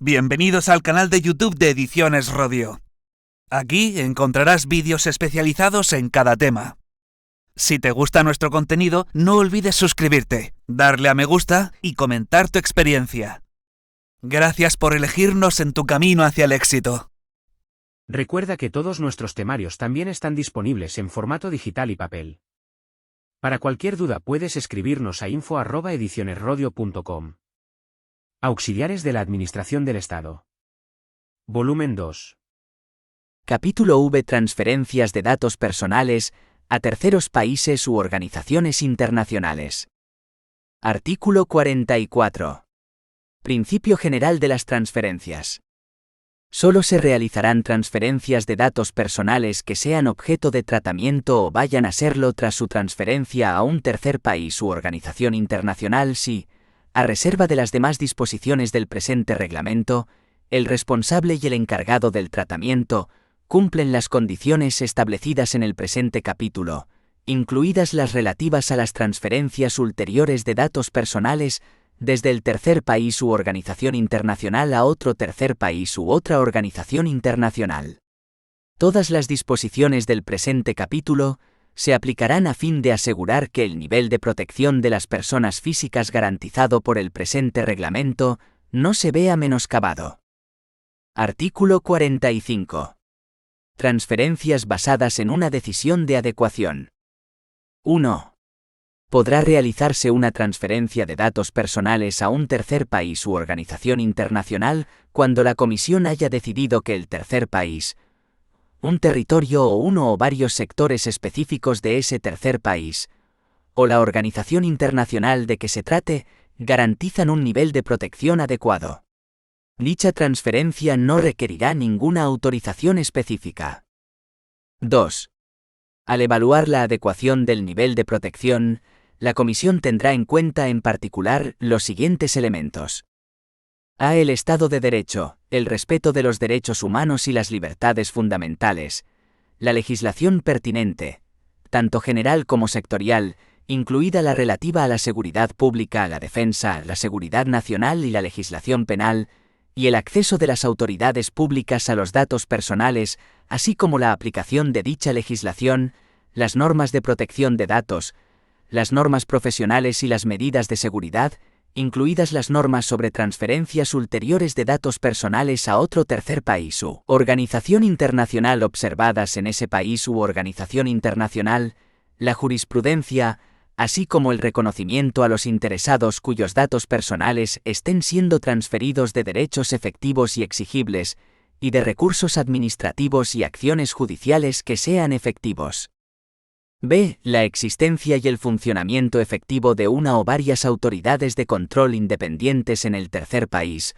Bienvenidos al canal de YouTube de Ediciones Rodio. Aquí encontrarás vídeos especializados en cada tema. Si te gusta nuestro contenido, no olvides suscribirte, darle a me gusta y comentar tu experiencia. Gracias por elegirnos en tu camino hacia el éxito. Recuerda que todos nuestros temarios también están disponibles en formato digital y papel. Para cualquier duda puedes escribirnos a info@edicionesrodio.com. Auxiliares de la Administración del Estado. Volumen 2. Capítulo V. Transferencias de datos personales a terceros países u organizaciones internacionales. Artículo 44. Principio general de las transferencias. Solo se realizarán transferencias de datos personales que sean objeto de tratamiento o vayan a serlo tras su transferencia a un tercer país u organización internacional si, a reserva de las demás disposiciones del presente reglamento, el responsable y el encargado del tratamiento cumplen las condiciones establecidas en el presente capítulo, incluidas las relativas a las transferencias ulteriores de datos personales desde el tercer país u organización internacional a otro tercer país u otra organización internacional. Todas las disposiciones del presente capítulo se aplicarán a fin de asegurar que el nivel de protección de las personas físicas garantizado por el presente reglamento no se vea menoscabado. Artículo 45. Transferencias basadas en una decisión de adecuación. 1. Podrá realizarse una transferencia de datos personales a un tercer país u organización internacional cuando la Comisión haya decidido que el tercer país, un territorio o uno o varios sectores específicos de ese tercer país, o la organización internacional de que se trate, garantizan un nivel de protección adecuado. Dicha transferencia no requerirá ninguna autorización específica. 2. Al evaluar la adecuación del nivel de protección, la Comisión tendrá en cuenta en particular los siguientes elementos. A. El Estado de Derecho, el respeto de los derechos humanos y las libertades fundamentales, la legislación pertinente, tanto general como sectorial, incluida la relativa a la seguridad pública, la defensa, la seguridad nacional y la legislación penal, y el acceso de las autoridades públicas a los datos personales, así como la aplicación de dicha legislación, las normas de protección de datos, las normas profesionales y las medidas de seguridad, incluidas las normas sobre transferencias ulteriores de datos personales a otro tercer país u organización internacional observadas en ese país u organización internacional, la jurisprudencia, así como el reconocimiento a los interesados cuyos datos personales estén siendo transferidos de derechos efectivos y exigibles, y de recursos administrativos y acciones judiciales que sean efectivos. B. La existencia y el funcionamiento efectivo de una o varias autoridades de control independientes en el tercer país,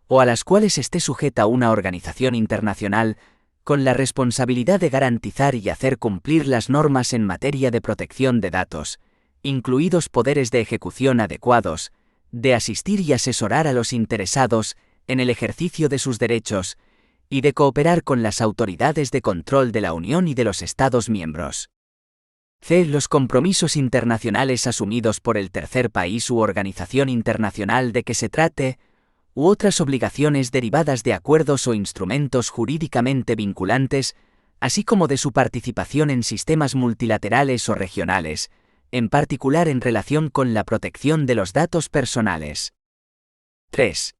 o a las cuales esté sujeta una organización internacional, con la responsabilidad de garantizar y hacer cumplir las normas en materia de protección de datos, incluidos poderes de ejecución adecuados, de asistir y asesorar a los interesados en el ejercicio de sus derechos, y de cooperar con las autoridades de control de la Unión y de los Estados miembros. C. Los compromisos internacionales asumidos por el tercer país u organización internacional de que se trate, u otras obligaciones derivadas de acuerdos o instrumentos jurídicamente vinculantes, así como de su participación en sistemas multilaterales o regionales, en particular en relación con la protección de los datos personales. 3.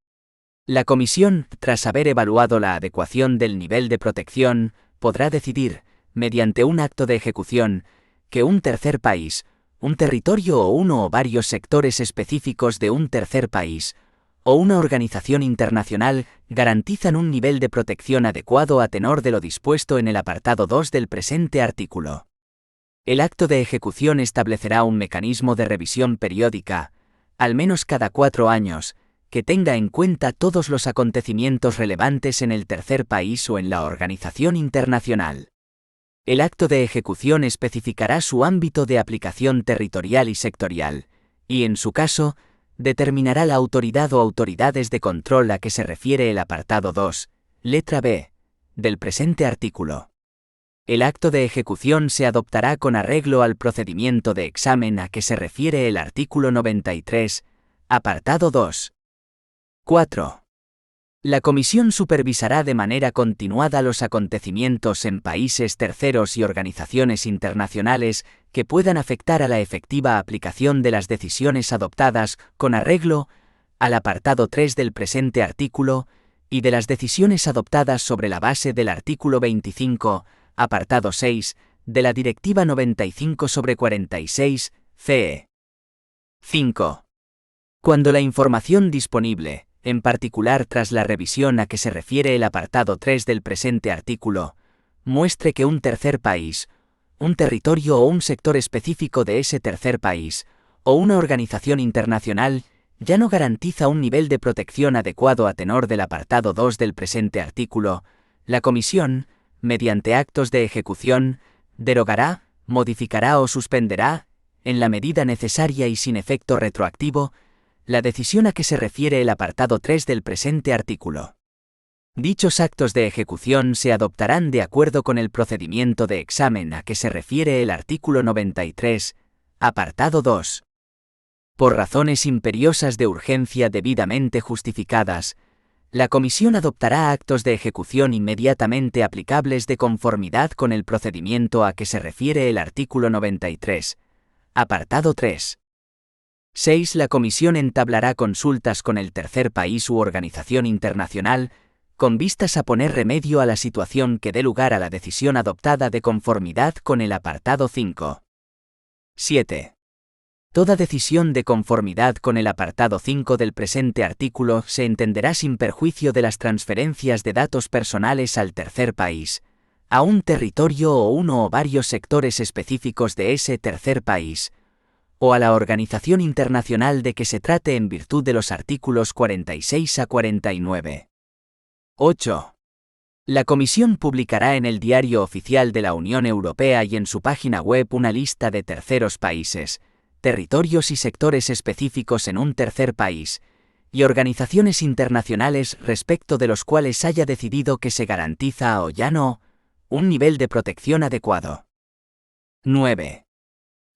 La Comisión, tras haber evaluado la adecuación del nivel de protección, podrá decidir, mediante un acto de ejecución, que un tercer país, un territorio o uno o varios sectores específicos de un tercer país, o una organización internacional garantizan un nivel de protección adecuado a tenor de lo dispuesto en el apartado 2 del presente artículo. El acto de ejecución establecerá un mecanismo de revisión periódica, al menos cada 4 años, que tenga en cuenta todos los acontecimientos relevantes en el tercer país o en la organización internacional. El acto de ejecución especificará su ámbito de aplicación territorial y sectorial, y en su caso, determinará la autoridad o autoridades de control a que se refiere el apartado 2, letra B, del presente artículo. El acto de ejecución se adoptará con arreglo al procedimiento de examen a que se refiere el artículo 93, apartado 2. 4. La Comisión supervisará de manera continuada los acontecimientos en países terceros y organizaciones internacionales que puedan afectar a la efectiva aplicación de las decisiones adoptadas con arreglo al apartado 3 del presente artículo y de las decisiones adoptadas sobre la base del artículo 25, apartado 6, de la Directiva 95/46/CE. 5. Cuando la información disponible, en particular tras la revisión a que se refiere el apartado 3 del presente artículo, muestre que un tercer país, un territorio o un sector específico de ese tercer país, o una organización internacional, ya no garantiza un nivel de protección adecuado a tenor del apartado 2 del presente artículo, la Comisión, mediante actos de ejecución, derogará, modificará o suspenderá, en la medida necesaria y sin efecto retroactivo, la decisión a que se refiere el apartado 3 del presente artículo. Dichos actos de ejecución se adoptarán de acuerdo con el procedimiento de examen a que se refiere el artículo 93, apartado 2. Por razones imperiosas de urgencia debidamente justificadas, la Comisión adoptará actos de ejecución inmediatamente aplicables de conformidad con el procedimiento a que se refiere el artículo 93, apartado 3. 6. La Comisión entablará consultas con el tercer país u organización internacional, con vistas a poner remedio a la situación que dé lugar a la decisión adoptada de conformidad con el apartado 5. 7. Toda decisión de conformidad con el apartado 5 del presente artículo se entenderá sin perjuicio de las transferencias de datos personales al tercer país, a un territorio o uno o varios sectores específicos de ese tercer país, o a la organización internacional de que se trate en virtud de los artículos 46 a 49. 8. La Comisión publicará en el Diario Oficial de la Unión Europea y en su página web una lista de terceros países, territorios y sectores específicos en un tercer país, y organizaciones internacionales respecto de los cuales haya decidido que se garantiza o ya no un nivel de protección adecuado. 9.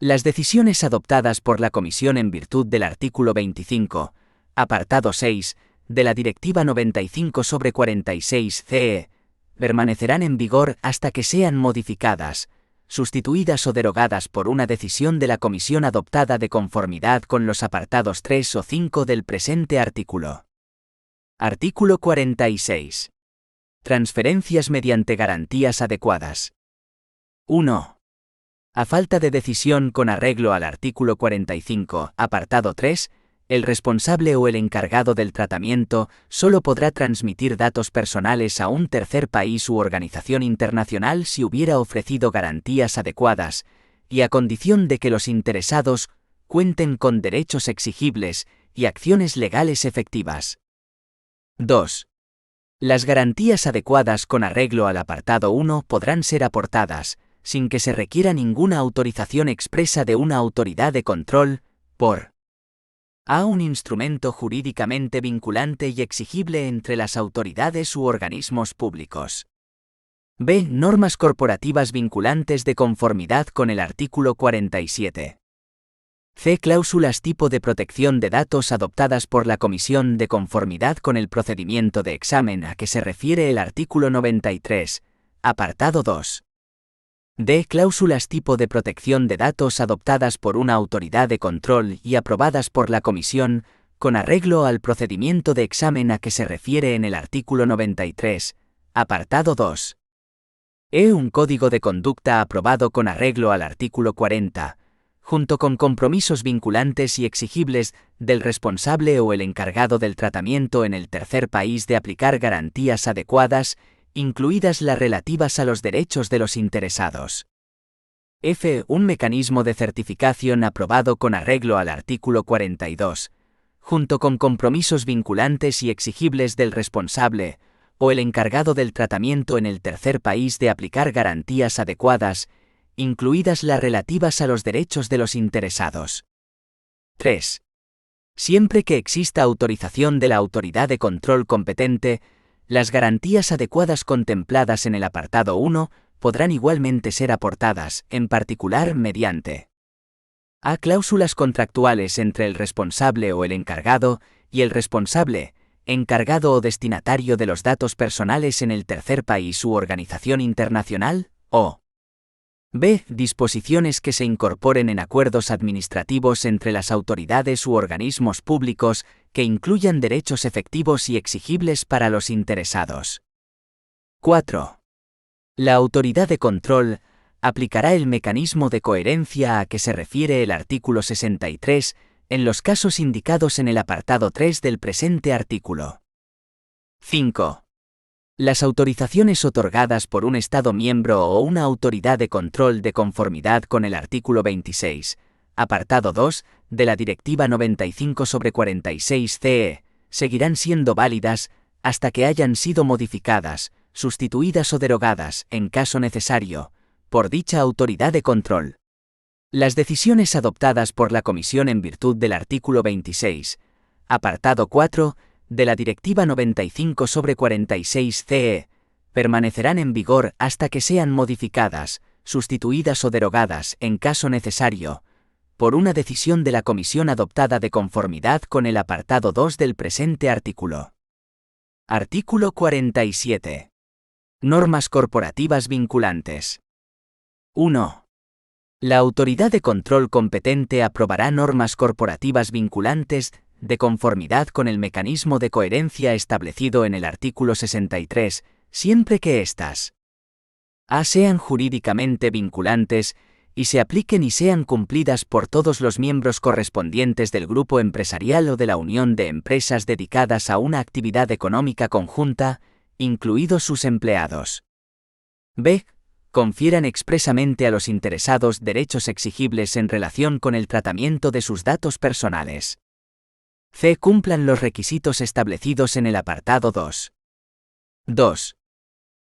Las decisiones adoptadas por la Comisión en virtud del artículo 25, apartado 6, de la Directiva 95/46/CE, permanecerán en vigor hasta que sean modificadas, sustituidas o derogadas por una decisión de la Comisión adoptada de conformidad con los apartados 3 o 5 del presente artículo. Artículo 46. Transferencias mediante garantías adecuadas. 1. A falta de decisión con arreglo al artículo 45, apartado 3, el responsable o el encargado del tratamiento solo podrá transmitir datos personales a un tercer país u organización internacional si hubiera ofrecido garantías adecuadas, y a condición de que los interesados cuenten con derechos exigibles y acciones legales efectivas. 2. Las garantías adecuadas con arreglo al apartado 1 podrán ser aportadas, sin que se requiera ninguna autorización expresa de una autoridad de control, por a. Un instrumento jurídicamente vinculante y exigible entre las autoridades u organismos públicos. b. Normas corporativas vinculantes de conformidad con el artículo 47. c. Cláusulas tipo de protección de datos adoptadas por la Comisión de conformidad con el procedimiento de examen a que se refiere el artículo 93, apartado 2. d. Cláusulas tipo de protección de datos adoptadas por una autoridad de control y aprobadas por la Comisión, con arreglo al procedimiento de examen a que se refiere en el artículo 93, apartado 2. e. Un código de conducta aprobado con arreglo al artículo 40, junto con compromisos vinculantes y exigibles del responsable o el encargado del tratamiento en el tercer país de aplicar garantías adecuadas, incluidas las relativas a los derechos de los interesados. f. Un mecanismo de certificación aprobado con arreglo al artículo 42, junto con compromisos vinculantes y exigibles del responsable o el encargado del tratamiento en el tercer país de aplicar garantías adecuadas, incluidas las relativas a los derechos de los interesados. 3. Siempre que exista autorización de la autoridad de control competente, las garantías adecuadas contempladas en el apartado 1 podrán igualmente ser aportadas, en particular mediante a. Cláusulas contractuales entre el responsable o el encargado y el responsable, encargado o destinatario de los datos personales en el tercer país u organización internacional, o b. Disposiciones que se incorporen en acuerdos administrativos entre las autoridades u organismos públicos que incluyan derechos efectivos y exigibles para los interesados. 4. La autoridad de control aplicará el mecanismo de coherencia a que se refiere el artículo 63 en los casos indicados en el apartado 3 del presente artículo. 5. Las autorizaciones otorgadas por un Estado miembro o una autoridad de control de conformidad con el artículo 26, apartado 2, de la Directiva 95/46/CE, seguirán siendo válidas hasta que hayan sido modificadas, sustituidas o derogadas, en caso necesario, por dicha autoridad de control. Las decisiones adoptadas por la Comisión en virtud del artículo 26, apartado 4, de la Directiva 95/46/CE, permanecerán en vigor hasta que sean modificadas, sustituidas o derogadas, en caso necesario, por una decisión de la Comisión adoptada de conformidad con el apartado 2 del presente artículo. Artículo 47. Normas corporativas vinculantes. 1. La autoridad de control competente aprobará normas corporativas vinculantes de conformidad con el mecanismo de coherencia establecido en el artículo 63, siempre que éstas a. Sean jurídicamente vinculantes y se apliquen y sean cumplidas por todos los miembros correspondientes del grupo empresarial o de la unión de empresas dedicadas a una actividad económica conjunta, incluidos sus empleados. b. Confieran expresamente a los interesados derechos exigibles en relación con el tratamiento de sus datos personales. c. Cumplan los requisitos establecidos en el apartado 2. 2.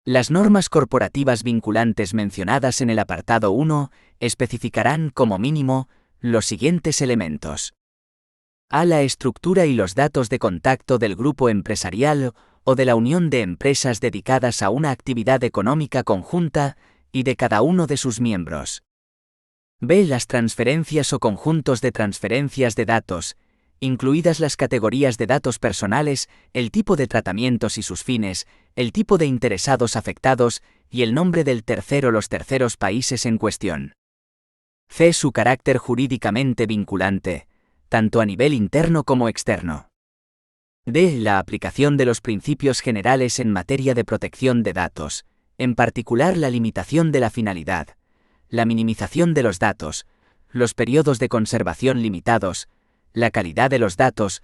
Las normas corporativas vinculantes mencionadas en el apartado 1 especificarán como mínimo los siguientes elementos: a. La estructura y los datos de contacto del grupo empresarial o de la unión de empresas dedicadas a una actividad económica conjunta y de cada uno de sus miembros. b. Las transferencias o conjuntos de transferencias de datos, incluidas las categorías de datos personales, el tipo de tratamientos y sus fines, el tipo de interesados afectados y el nombre del tercero o los terceros países en cuestión. c. Su carácter jurídicamente vinculante, tanto a nivel interno como externo. d. La aplicación de los principios generales en materia de protección de datos, en particular la limitación de la finalidad, la minimización de los datos, los periodos de conservación limitados, la calidad de los datos,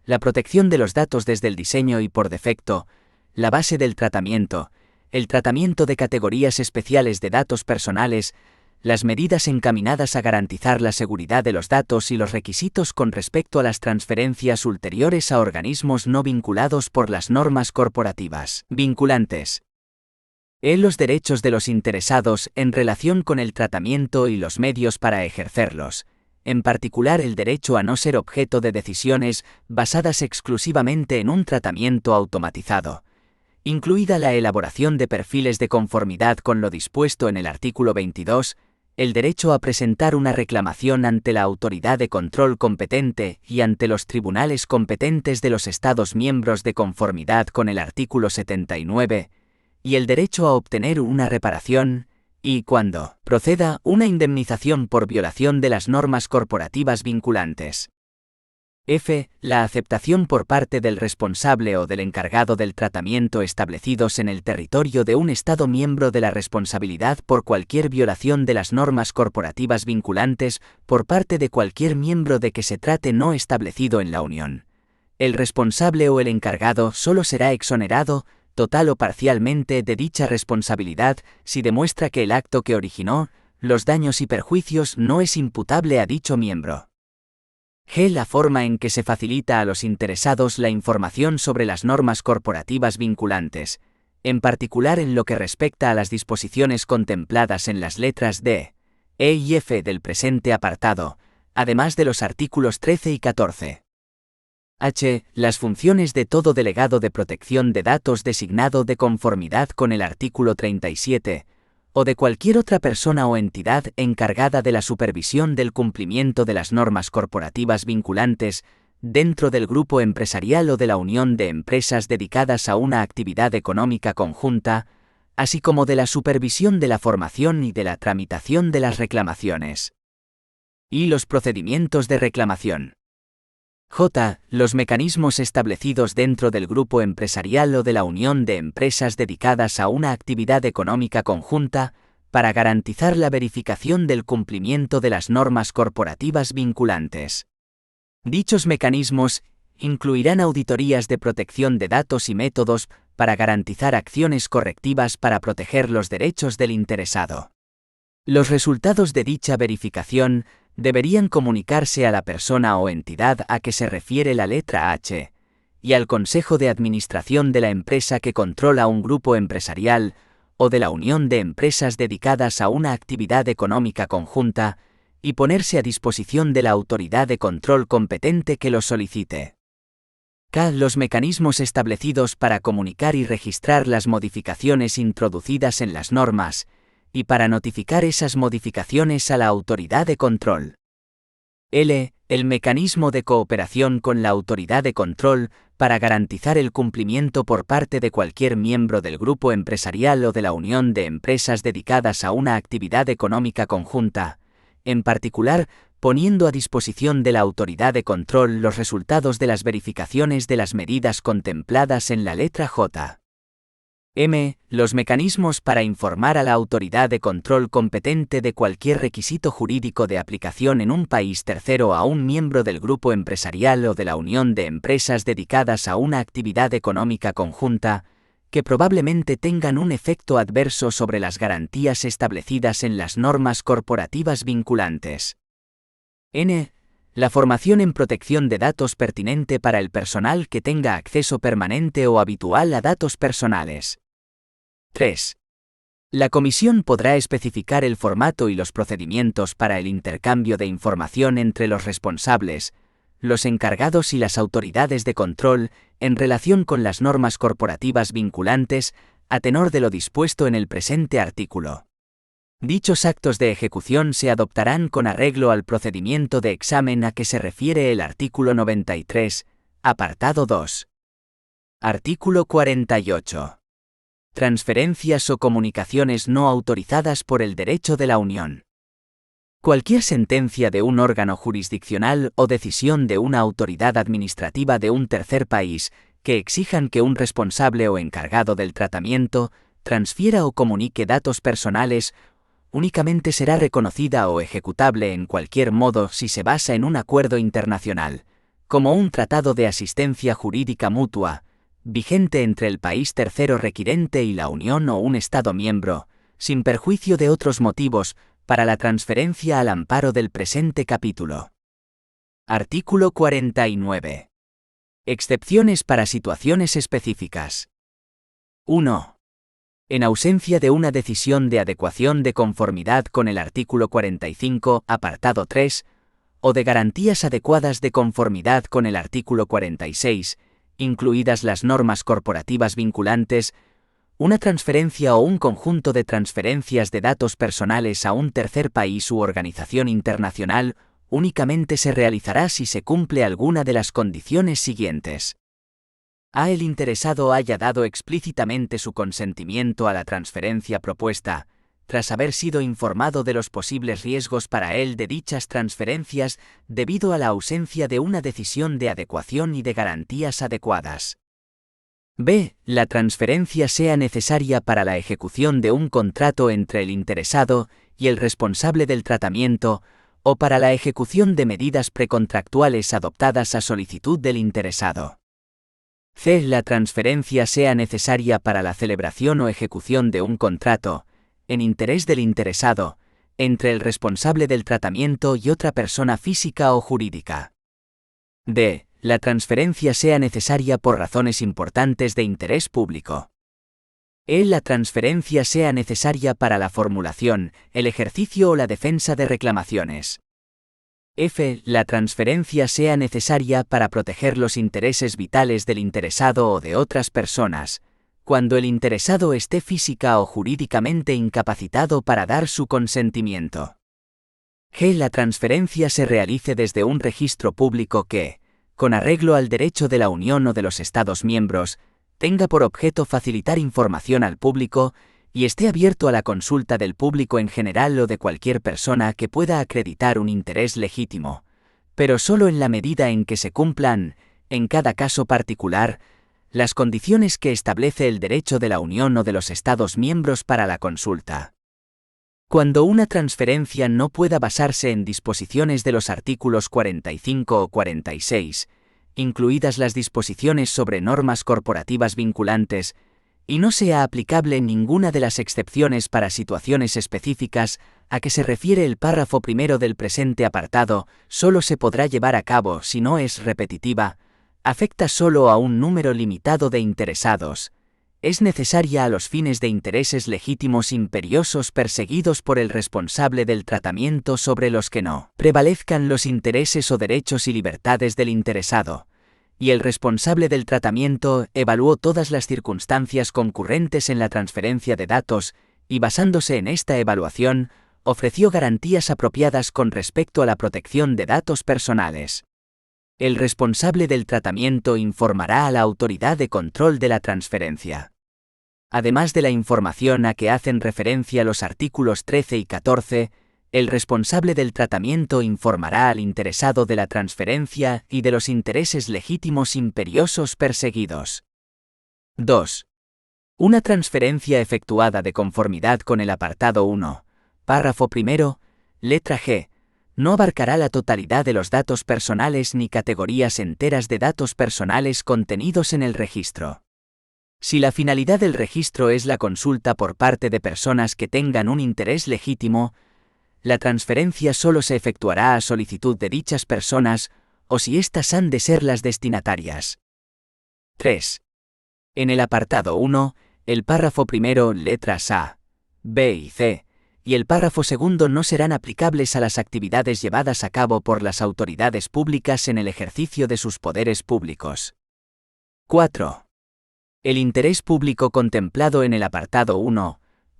la protección de los datos desde el diseño y por defecto, la base del tratamiento, el tratamiento de categorías especiales de datos personales, las medidas encaminadas a garantizar la seguridad de los datos y los requisitos con respecto a las transferencias ulteriores a organismos no vinculados por las normas corporativas vinculantes. Los derechos de los interesados en relación con el tratamiento y los medios para ejercerlos, en particular el derecho a no ser objeto de decisiones basadas exclusivamente en un tratamiento automatizado, incluida la elaboración de perfiles de conformidad con lo dispuesto en el artículo 22, el derecho a presentar una reclamación ante la autoridad de control competente y ante los tribunales competentes de los Estados miembros de conformidad con el artículo 79, y el derecho a obtener una reparación, y, cuando proceda, una indemnización por violación de las normas corporativas vinculantes. f. La aceptación por parte del responsable o del encargado del tratamiento establecidos en el territorio de un Estado miembro de la responsabilidad por cualquier violación de las normas corporativas vinculantes por parte de cualquier miembro de que se trate no establecido en la Unión. El responsable o el encargado solo será exonerado, total o parcialmente, de dicha responsabilidad si demuestra que el acto que originó los daños y perjuicios no es imputable a dicho miembro. g. La forma en que se facilita a los interesados la información sobre las normas corporativas vinculantes, en particular en lo que respecta a las disposiciones contempladas en las letras D, E y F del presente apartado, además de los artículos 13 y 14. h. Las funciones de todo delegado de protección de datos designado de conformidad con el artículo 37, o de cualquier otra persona o entidad encargada de la supervisión del cumplimiento de las normas corporativas vinculantes, dentro del grupo empresarial o de la unión de empresas dedicadas a una actividad económica conjunta, así como de la supervisión de la formación y de la tramitación de las reclamaciones. Y los procedimientos de reclamación. J. Los mecanismos establecidos dentro del grupo empresarial o de la unión de empresas dedicadas a una actividad económica conjunta para garantizar la verificación del cumplimiento de las normas corporativas vinculantes. Dichos mecanismos incluirán auditorías de protección de datos y métodos para garantizar acciones correctivas para proteger los derechos del interesado. Los resultados de dicha verificación deberían comunicarse a la persona o entidad a que se refiere la letra H, y al Consejo de Administración de la empresa que controla un grupo empresarial o de la unión de empresas dedicadas a una actividad económica conjunta, y ponerse a disposición de la autoridad de control competente que lo solicite. K. Los mecanismos establecidos para comunicar y registrar las modificaciones introducidas en las normas, y para notificar esas modificaciones a la autoridad de control. L. El mecanismo de cooperación con la autoridad de control para garantizar el cumplimiento por parte de cualquier miembro del grupo empresarial o de la unión de empresas dedicadas a una actividad económica conjunta, en particular, poniendo a disposición de la autoridad de control los resultados de las verificaciones de las medidas contempladas en la letra J. M. Los mecanismos para informar a la autoridad de control competente de cualquier requisito jurídico de aplicación en un país tercero a un miembro del grupo empresarial o de la unión de empresas dedicadas a una actividad económica conjunta, que probablemente tengan un efecto adverso sobre las garantías establecidas en las normas corporativas vinculantes. N. La formación en protección de datos pertinente para el personal que tenga acceso permanente o habitual a datos personales. 3. La Comisión podrá especificar el formato y los procedimientos para el intercambio de información entre los responsables, los encargados y las autoridades de control en relación con las normas corporativas vinculantes, a tenor de lo dispuesto en el presente artículo. Dichos actos de ejecución se adoptarán con arreglo al procedimiento de examen a que se refiere el artículo 93, apartado 2. Artículo 48. Transferencias o comunicaciones no autorizadas por el derecho de la Unión. Cualquier sentencia de un órgano jurisdiccional o decisión de una autoridad administrativa de un tercer país que exijan que un responsable o encargado del tratamiento transfiera o comunique datos personales únicamente será reconocida o ejecutable en cualquier modo si se basa en un acuerdo internacional, como un tratado de asistencia jurídica mutua, vigente entre el país tercero requirente y la Unión o un Estado miembro, sin perjuicio de otros motivos, para la transferencia al amparo del presente capítulo. Artículo 49. Excepciones para situaciones específicas. 1. En ausencia de una decisión de adecuación de conformidad con el artículo 45, apartado 3, o de garantías adecuadas de conformidad con el artículo 46, incluidas las normas corporativas vinculantes, una transferencia o un conjunto de transferencias de datos personales a un tercer país u organización internacional únicamente se realizará si se cumple alguna de las condiciones siguientes. A. El interesado haya dado explícitamente su consentimiento a la transferencia propuesta, tras haber sido informado de los posibles riesgos para él de dichas transferencias debido a la ausencia de una decisión de adecuación y de garantías adecuadas. B. La transferencia sea necesaria para la ejecución de un contrato entre el interesado y el responsable del tratamiento, o para la ejecución de medidas precontractuales adoptadas a solicitud del interesado. C. La transferencia sea necesaria para la celebración o ejecución de un contrato, en interés del interesado, entre el responsable del tratamiento y otra persona física o jurídica. D. La transferencia sea necesaria por razones importantes de interés público. E. La transferencia sea necesaria para la formulación, el ejercicio o la defensa de reclamaciones. F. La transferencia sea necesaria para proteger los intereses vitales del interesado o de otras personas, cuando el interesado esté física o jurídicamente incapacitado para dar su consentimiento. G. La transferencia se realice desde un registro público que, con arreglo al derecho de la Unión o de los Estados miembros, tenga por objeto facilitar información al público y esté abierto a la consulta del público en general o de cualquier persona que pueda acreditar un interés legítimo, pero solo en la medida en que se cumplan, en cada caso particular, las condiciones que establece el derecho de la Unión o de los Estados miembros para la consulta. Cuando una transferencia no pueda basarse en disposiciones de los artículos 45 o 46, incluidas las disposiciones sobre normas corporativas vinculantes, y no sea aplicable ninguna de las excepciones para situaciones específicas a que se refiere el párrafo primero del presente apartado, solo se podrá llevar a cabo si no es repetitiva, afecta solo a un número limitado de interesados, es necesaria a los fines de intereses legítimos imperiosos perseguidos por el responsable del tratamiento sobre los que no prevalezcan los intereses o derechos y libertades del interesado, y el responsable del tratamiento evaluó todas las circunstancias concurrentes en la transferencia de datos y basándose en esta evaluación, ofreció garantías apropiadas con respecto a la protección de datos personales. El responsable del tratamiento informará a la autoridad de control de la transferencia. Además de la información a que hacen referencia los artículos 13 y 14, el responsable del tratamiento informará al interesado de la transferencia y de los intereses legítimos imperiosos perseguidos. 2. Una transferencia efectuada de conformidad con el apartado 1, párrafo primero, letra G, no abarcará la totalidad de los datos personales ni categorías enteras de datos personales contenidos en el registro. Si la finalidad del registro es la consulta por parte de personas que tengan un interés legítimo, la transferencia solo se efectuará a solicitud de dichas personas o si éstas han de ser las destinatarias. 3. En el apartado 1, el párrafo primero, letras A, B y C, y el párrafo segundo no serán aplicables a las actividades llevadas a cabo por las autoridades públicas en el ejercicio de sus poderes públicos. 4. El interés público contemplado en el apartado 1,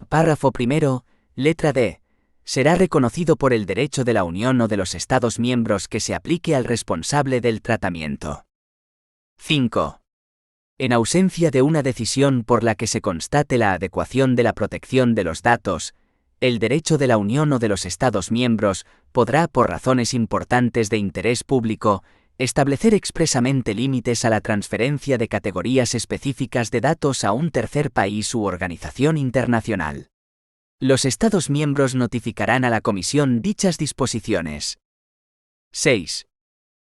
párrafo primero, letra D, será reconocido por el derecho de la Unión o de los Estados miembros que se aplique al responsable del tratamiento. 5. En ausencia de una decisión por la que se constate la adecuación de la protección de los datos, el derecho de la Unión o de los Estados miembros podrá, por razones importantes de interés público, establecer expresamente límites a la transferencia de categorías específicas de datos a un tercer país u organización internacional. Los Estados miembros notificarán a la Comisión dichas disposiciones. 6.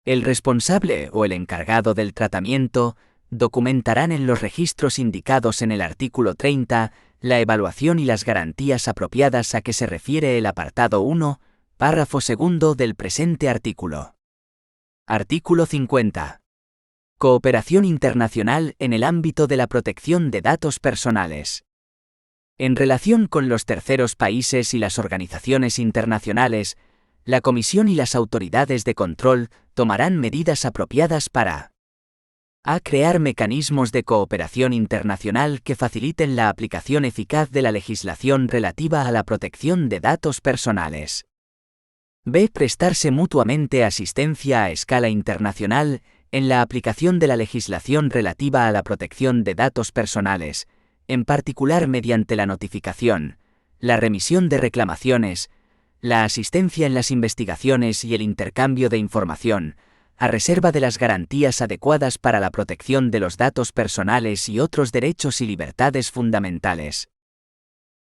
El responsable o el encargado del tratamiento documentarán en los registros indicados en el artículo 30 la evaluación y las garantías apropiadas a que se refiere el apartado 1, párrafo segundo del presente artículo. Artículo 50. Cooperación internacional en el ámbito de la protección de datos personales. En relación con los terceros países y las organizaciones internacionales, la Comisión y las autoridades de control tomarán medidas apropiadas para a. Crear mecanismos de cooperación internacional que faciliten la aplicación eficaz de la legislación relativa a la protección de datos personales. B. Prestarse mutuamente asistencia a escala internacional en la aplicación de la legislación relativa a la protección de datos personales, en particular mediante la notificación, la remisión de reclamaciones, la asistencia en las investigaciones y el intercambio de información, a reserva de las garantías adecuadas para la protección de los datos personales y otros derechos y libertades fundamentales.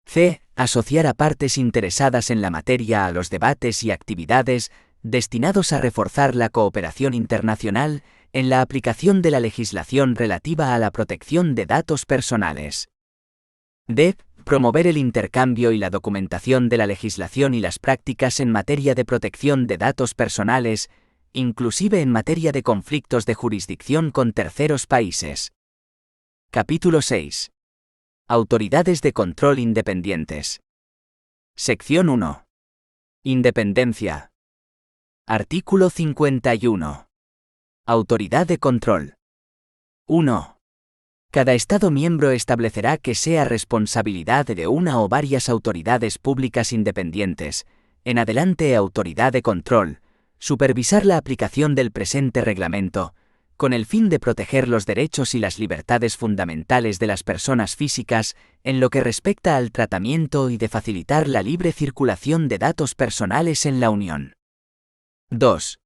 C. Asociar a partes interesadas en la materia a los debates y actividades destinados a reforzar la cooperación internacional en la aplicación de la legislación relativa a la protección de datos personales. D. Promover el intercambio y la documentación de la legislación y las prácticas en materia de protección de datos personales, inclusive en materia de conflictos de jurisdicción con terceros países. Capítulo 6. Autoridades de control independientes. Sección 1. Independencia. Artículo 51. Autoridad de control. 1. Cada Estado miembro establecerá que sea responsabilidad de una o varias autoridades públicas independientes, en adelante autoridad de control, supervisar la aplicación del presente reglamento, con el fin de proteger los derechos y las libertades fundamentales de las personas físicas en lo que respecta al tratamiento y de facilitar la libre circulación de datos personales en la Unión. 2.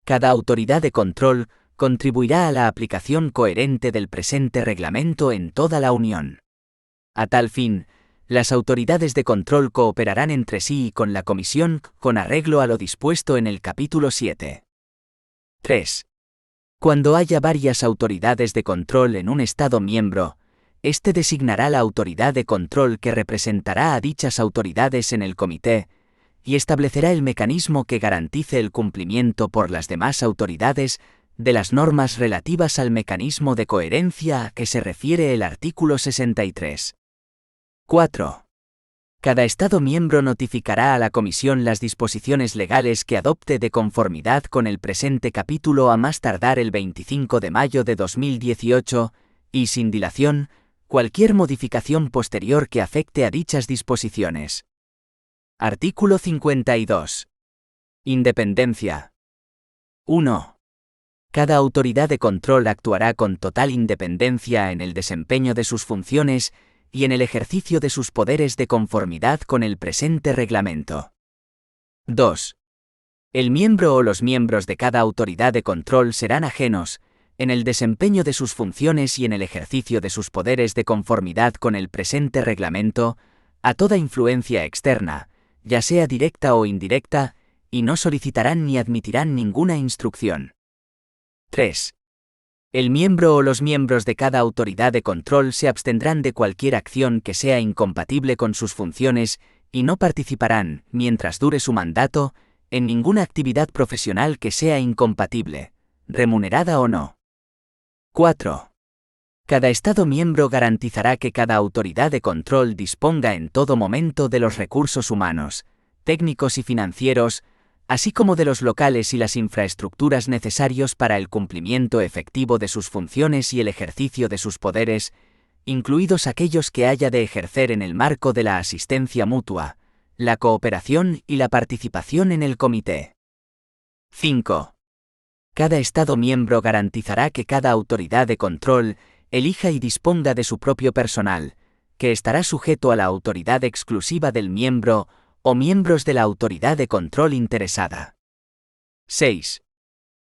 Cada autoridad de control contribuirá a la aplicación coherente del presente reglamento en toda la Unión. A tal fin, las autoridades de control cooperarán entre sí y con la Comisión con arreglo a lo dispuesto en el capítulo 7. 3. Cuando haya varias autoridades de control en un Estado miembro, éste designará la autoridad de control que representará a dichas autoridades en el comité y establecerá el mecanismo que garantice el cumplimiento por las demás autoridades de las normas relativas al mecanismo de coherencia a que se refiere el artículo 63. 4. Cada Estado miembro notificará a la Comisión las disposiciones legales que adopte de conformidad con el presente capítulo a más tardar el 25 de mayo de 2018, y sin dilación, cualquier modificación posterior que afecte a dichas disposiciones. Artículo 52. Independencia. 1. Cada autoridad de control actuará con total independencia en el desempeño de sus funciones y en el ejercicio de sus poderes de conformidad con el presente reglamento. 2. El miembro o los miembros de cada autoridad de control serán ajenos, en el desempeño de sus funciones y en el ejercicio de sus poderes de conformidad con el presente reglamento, a toda influencia externa, ya sea directa o indirecta, y no solicitarán ni admitirán ninguna instrucción. 3. El miembro o los miembros de cada autoridad de control se abstendrán de cualquier acción que sea incompatible con sus funciones y no participarán, mientras dure su mandato, en ninguna actividad profesional que sea incompatible, remunerada o no. 4. Cada Estado miembro garantizará que cada autoridad de control disponga en todo momento de los recursos humanos, técnicos y financieros, así como de los locales y las infraestructuras necesarios para el cumplimiento efectivo de sus funciones y el ejercicio de sus poderes, incluidos aquellos que haya de ejercer en el marco de la asistencia mutua, la cooperación y la participación en el comité. 5. Cada Estado miembro garantizará que cada autoridad de control elija y disponga de su propio personal, que estará sujeto a la autoridad exclusiva del miembro o miembros de la autoridad de control interesada. 6.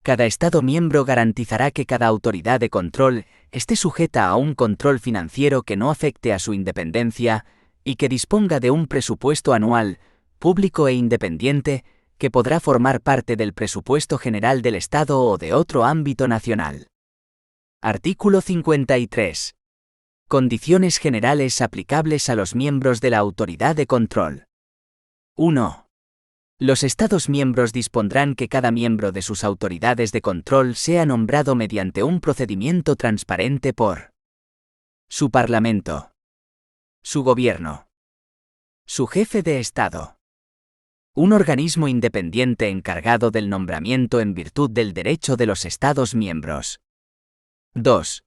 Cada Estado miembro garantizará que cada autoridad de control esté sujeta a un control financiero que no afecte a su independencia y que disponga de un presupuesto anual, público e independiente, que podrá formar parte del presupuesto general del Estado o de otro ámbito nacional. Artículo 53. Condiciones generales aplicables a los miembros de la autoridad de control. 1. Los Estados miembros dispondrán que cada miembro de sus autoridades de control sea nombrado mediante un procedimiento transparente por su Parlamento, su Gobierno, su Jefe de Estado, un organismo independiente encargado del nombramiento en virtud del derecho de los Estados miembros. 2.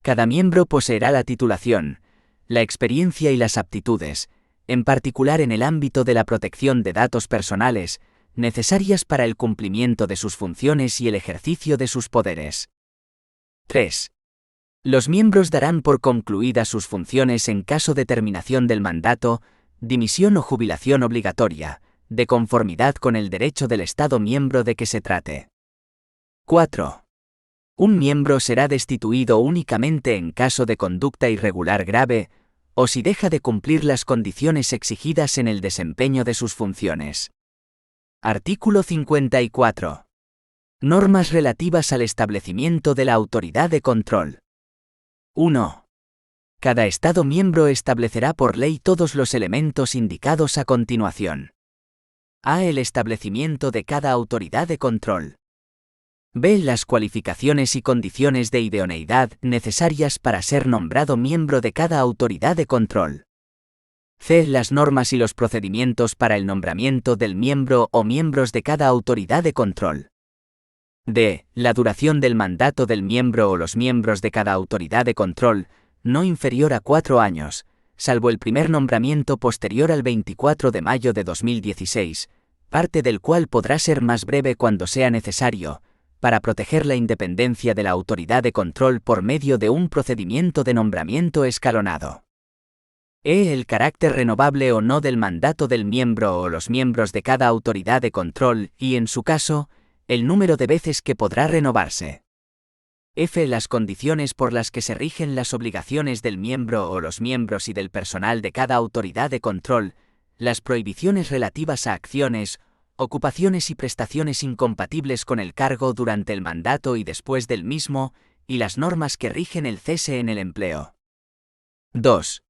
Cada miembro poseerá la titulación, la experiencia y las aptitudes, en particular en el ámbito de la protección de datos personales, necesarias para el cumplimiento de sus funciones y el ejercicio de sus poderes. 3. Los miembros darán por concluidas sus funciones en caso de terminación del mandato, dimisión o jubilación obligatoria, de conformidad con el derecho del Estado miembro de que se trate. 4. Un miembro será destituido únicamente en caso de conducta irregular grave, o si deja de cumplir las condiciones exigidas en el desempeño de sus funciones. Artículo 54. Normas relativas al establecimiento de la autoridad de control. 1. Cada Estado miembro establecerá por ley todos los elementos indicados a continuación. A. El establecimiento de cada autoridad de control. B. Las cualificaciones y condiciones de idoneidad necesarias para ser nombrado miembro de cada autoridad de control. C. Las normas y los procedimientos para el nombramiento del miembro o miembros de cada autoridad de control. D. La duración del mandato del miembro o los miembros de cada autoridad de control, no inferior a 4 años, salvo el primer nombramiento posterior al 24 de mayo de 2016, parte del cual podrá ser más breve cuando sea necesario, para proteger la independencia de la autoridad de control por medio de un procedimiento de nombramiento escalonado. El carácter renovable o no del mandato del miembro o los miembros de cada autoridad de control y, en su caso, el número de veces que podrá renovarse. Las condiciones por las que se rigen las obligaciones del miembro o los miembros y del personal de cada autoridad de control, las prohibiciones relativas a acciones, ocupaciones y prestaciones incompatibles con el cargo durante el mandato y después del mismo, y las normas que rigen el cese en el empleo. 2.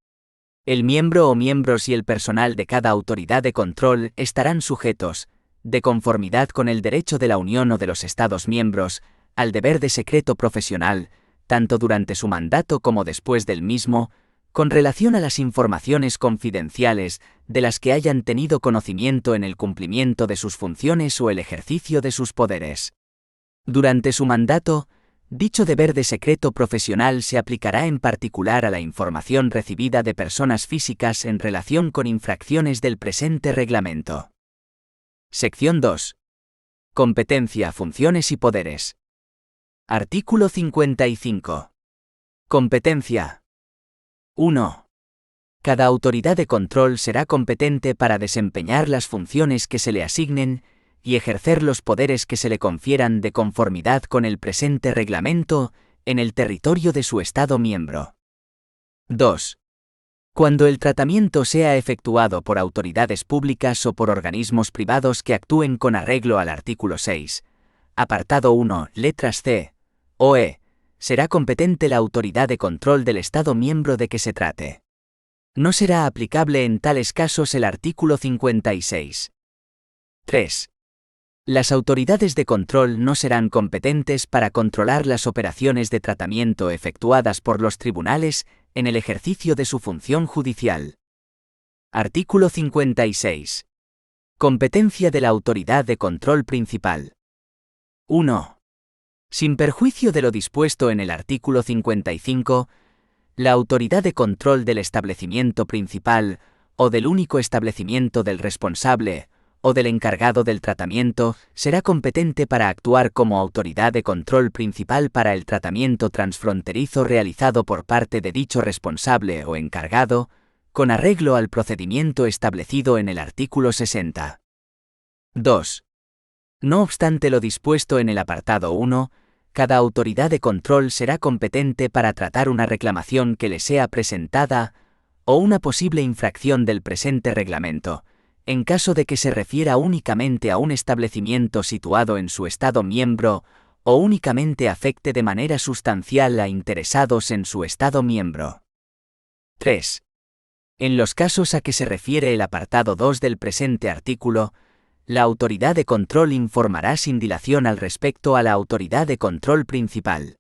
El miembro o miembros y el personal de cada autoridad de control estarán sujetos, de conformidad con el derecho de la Unión o de los Estados miembros, al deber de secreto profesional, tanto durante su mandato como después del mismo, con relación a las informaciones confidenciales de las que hayan tenido conocimiento en el cumplimiento de sus funciones o el ejercicio de sus poderes. Durante su mandato, dicho deber de secreto profesional se aplicará en particular a la información recibida de personas físicas en relación con infracciones del presente reglamento. Sección 2. Competencia, funciones y poderes. Artículo 55. Competencia. 1. Cada autoridad de control será competente para desempeñar las funciones que se le asignen y ejercer los poderes que se le confieran de conformidad con el presente reglamento en el territorio de su Estado miembro. 2. Cuando el tratamiento sea efectuado por autoridades públicas o por organismos privados que actúen con arreglo al artículo 6, apartado 1, letras C o E, será competente la autoridad de control del Estado miembro de que se trate. No será aplicable en tales casos el artículo 56. 3. Las autoridades de control no serán competentes para controlar las operaciones de tratamiento efectuadas por los tribunales en el ejercicio de su función judicial. Artículo 56. Competencia de la autoridad de control principal. 1. Sin perjuicio de lo dispuesto en el artículo 55, la autoridad de control del establecimiento principal o del único establecimiento del responsable o del encargado del tratamiento será competente para actuar como autoridad de control principal para el tratamiento transfronterizo realizado por parte de dicho responsable o encargado, con arreglo al procedimiento establecido en el artículo 60. 2. No obstante lo dispuesto en el apartado 1, cada autoridad de control será competente para tratar una reclamación que le sea presentada o una posible infracción del presente reglamento, en caso de que se refiera únicamente a un establecimiento situado en su Estado miembro o únicamente afecte de manera sustancial a interesados en su Estado miembro. 3. En los casos a que se refiere el apartado 2 del presente artículo, la autoridad de control informará sin dilación al respecto a la autoridad de control principal.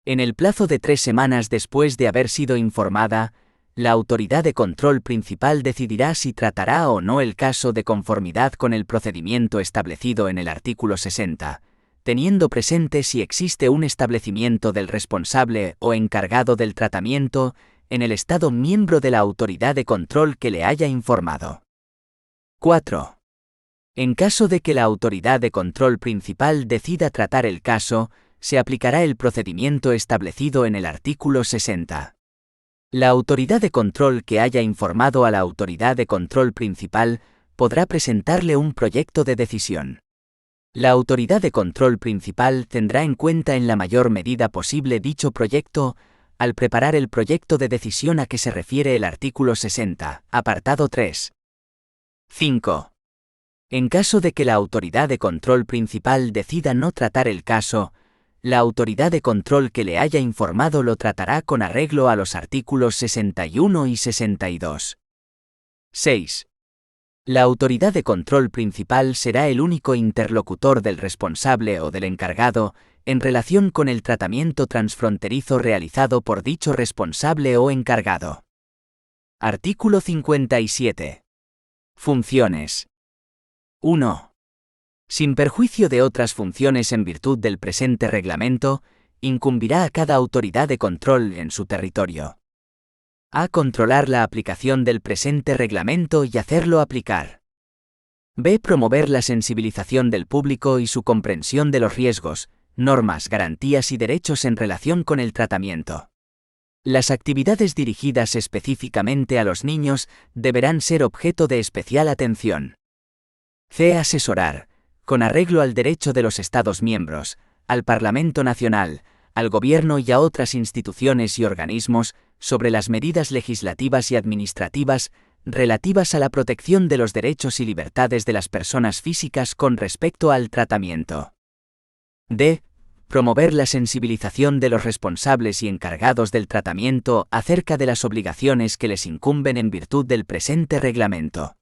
En el plazo de 3 semanas después de haber sido informada, la autoridad de control principal decidirá si tratará o no el caso de conformidad con el procedimiento establecido en el artículo 60, teniendo presente si existe un establecimiento del responsable o encargado del tratamiento en el Estado miembro de la autoridad de control que le haya informado. 4. En caso de que la autoridad de control principal decida tratar el caso, se aplicará el procedimiento establecido en el artículo 60. La autoridad de control que haya informado a la autoridad de control principal podrá presentarle un proyecto de decisión. La autoridad de control principal tendrá en cuenta en la mayor medida posible dicho proyecto al preparar el proyecto de decisión a que se refiere el artículo 60, apartado 3. 5. En caso de que la autoridad de control principal decida no tratar el caso, la autoridad de control que le haya informado lo tratará con arreglo a los artículos 61 y 62. 6. La autoridad de control principal será el único interlocutor del responsable o del encargado en relación con el tratamiento transfronterizo realizado por dicho responsable o encargado. Artículo 57. Funciones. 1. Sin perjuicio de otras funciones en virtud del presente reglamento, incumbirá a cada autoridad de control en su territorio. A. Controlar la aplicación del presente reglamento y hacerlo aplicar. B. Promover la sensibilización del público y su comprensión de los riesgos, normas, garantías y derechos en relación con el tratamiento. Las actividades dirigidas específicamente a los niños deberán ser objeto de especial atención. C. Asesorar, con arreglo al derecho de los Estados miembros, al Parlamento Nacional, al Gobierno y a otras instituciones y organismos, sobre las medidas legislativas y administrativas relativas a la protección de los derechos y libertades de las personas físicas con respecto al tratamiento. D. Promover la sensibilización de los responsables y encargados del tratamiento acerca de las obligaciones que les incumben en virtud del presente reglamento.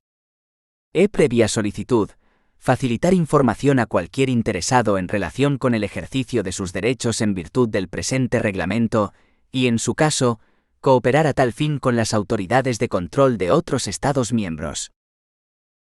E. Previa solicitud, facilitar información a cualquier interesado en relación con el ejercicio de sus derechos en virtud del presente reglamento, y en su caso, cooperar a tal fin con las autoridades de control de otros Estados miembros.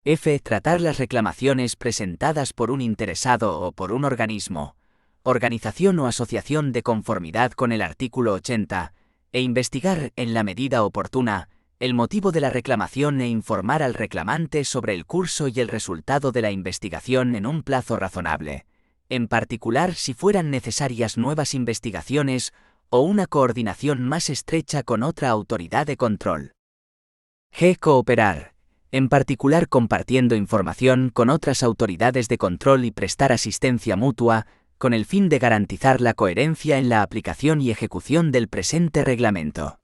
F. Tratar las reclamaciones presentadas por un interesado o por un organismo, organización o asociación de conformidad con el artículo 80, e investigar, en la medida oportuna, el motivo de la reclamación e informar al reclamante sobre el curso y el resultado de la investigación en un plazo razonable, en particular si fueran necesarias nuevas investigaciones o una coordinación más estrecha con otra autoridad de control. G. Cooperar, en particular compartiendo información con otras autoridades de control y prestar asistencia mutua, con el fin de garantizar la coherencia en la aplicación y ejecución del presente reglamento.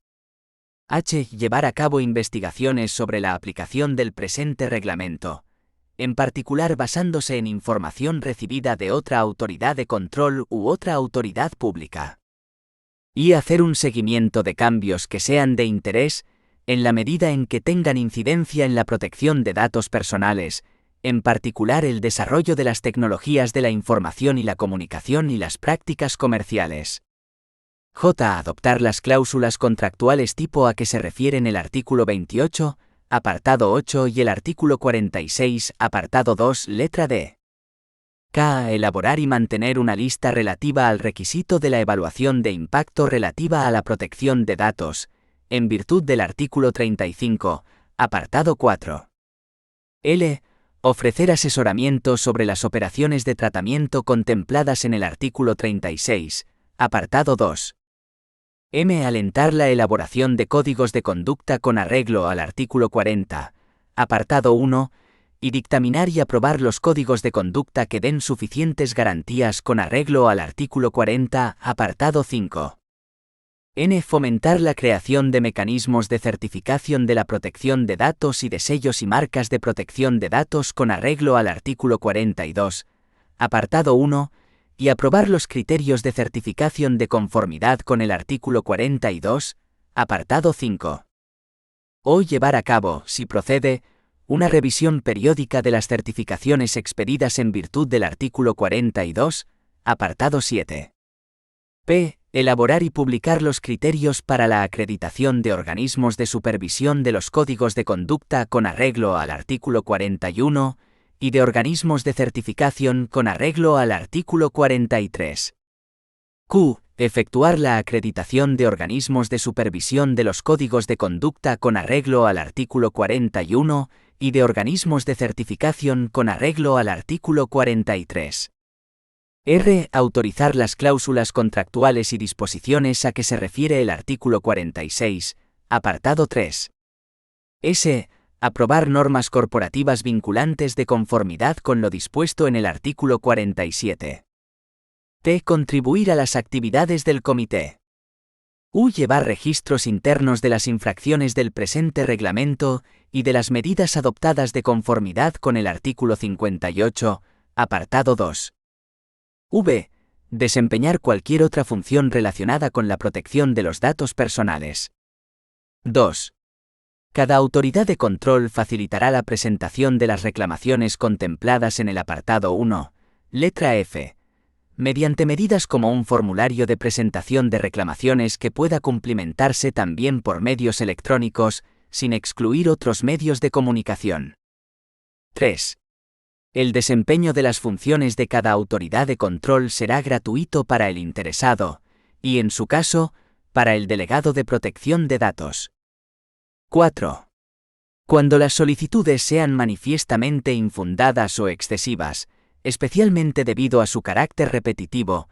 H. Llevar a cabo investigaciones sobre la aplicación del presente reglamento, en particular basándose en información recibida de otra autoridad de control u otra autoridad pública. Y hacer un seguimiento de cambios que sean de interés, en la medida en que tengan incidencia en la protección de datos personales, en particular el desarrollo de las tecnologías de la información y la comunicación y las prácticas comerciales. J. Adoptar las cláusulas contractuales tipo a que se refieren el artículo 28, apartado 8 y el artículo 46, apartado 2, letra D. K. Elaborar y mantener una lista relativa al requisito de la evaluación de impacto relativa a la protección de datos, en virtud del artículo 35, apartado 4. L. Ofrecer asesoramiento sobre las operaciones de tratamiento contempladas en el artículo 36, apartado 2. M. Alentar la elaboración de códigos de conducta con arreglo al artículo 40, apartado 1, y dictaminar y aprobar los códigos de conducta que den suficientes garantías con arreglo al artículo 40, apartado 5. N. Fomentar la creación de mecanismos de certificación de la protección de datos y de sellos y marcas de protección de datos con arreglo al artículo 42, apartado 1, y aprobar los criterios de certificación de conformidad con el artículo 42, apartado 5. O llevar a cabo, si procede, una revisión periódica de las certificaciones expedidas en virtud del artículo 42, apartado 7. P. Elaborar y publicar los criterios para la acreditación de organismos de supervisión de los códigos de conducta con arreglo al artículo 41 y de organismos de certificación con arreglo al artículo 43. Q. Efectuar la acreditación de organismos de supervisión de los códigos de conducta con arreglo al artículo 41 y de organismos de certificación con arreglo al artículo 43. R. Autorizar las cláusulas contractuales y disposiciones a que se refiere el artículo 46, apartado 3. S. Aprobar normas corporativas vinculantes de conformidad con lo dispuesto en el artículo 47. T. Contribuir a las actividades del comité. U. Llevar registros internos de las infracciones del presente reglamento y de las medidas adoptadas de conformidad con el artículo 58, apartado 2. V. Desempeñar cualquier otra función relacionada con la protección de los datos personales. 2. Cada autoridad de control facilitará la presentación de las reclamaciones contempladas en el apartado 1, letra F, mediante medidas como un formulario de presentación de reclamaciones que pueda cumplimentarse también por medios electrónicos, sin excluir otros medios de comunicación. 3. El desempeño de las funciones de cada autoridad de control será gratuito para el interesado, y en su caso, para el delegado de protección de datos. 4. Cuando las solicitudes sean manifiestamente infundadas o excesivas, especialmente debido a su carácter repetitivo,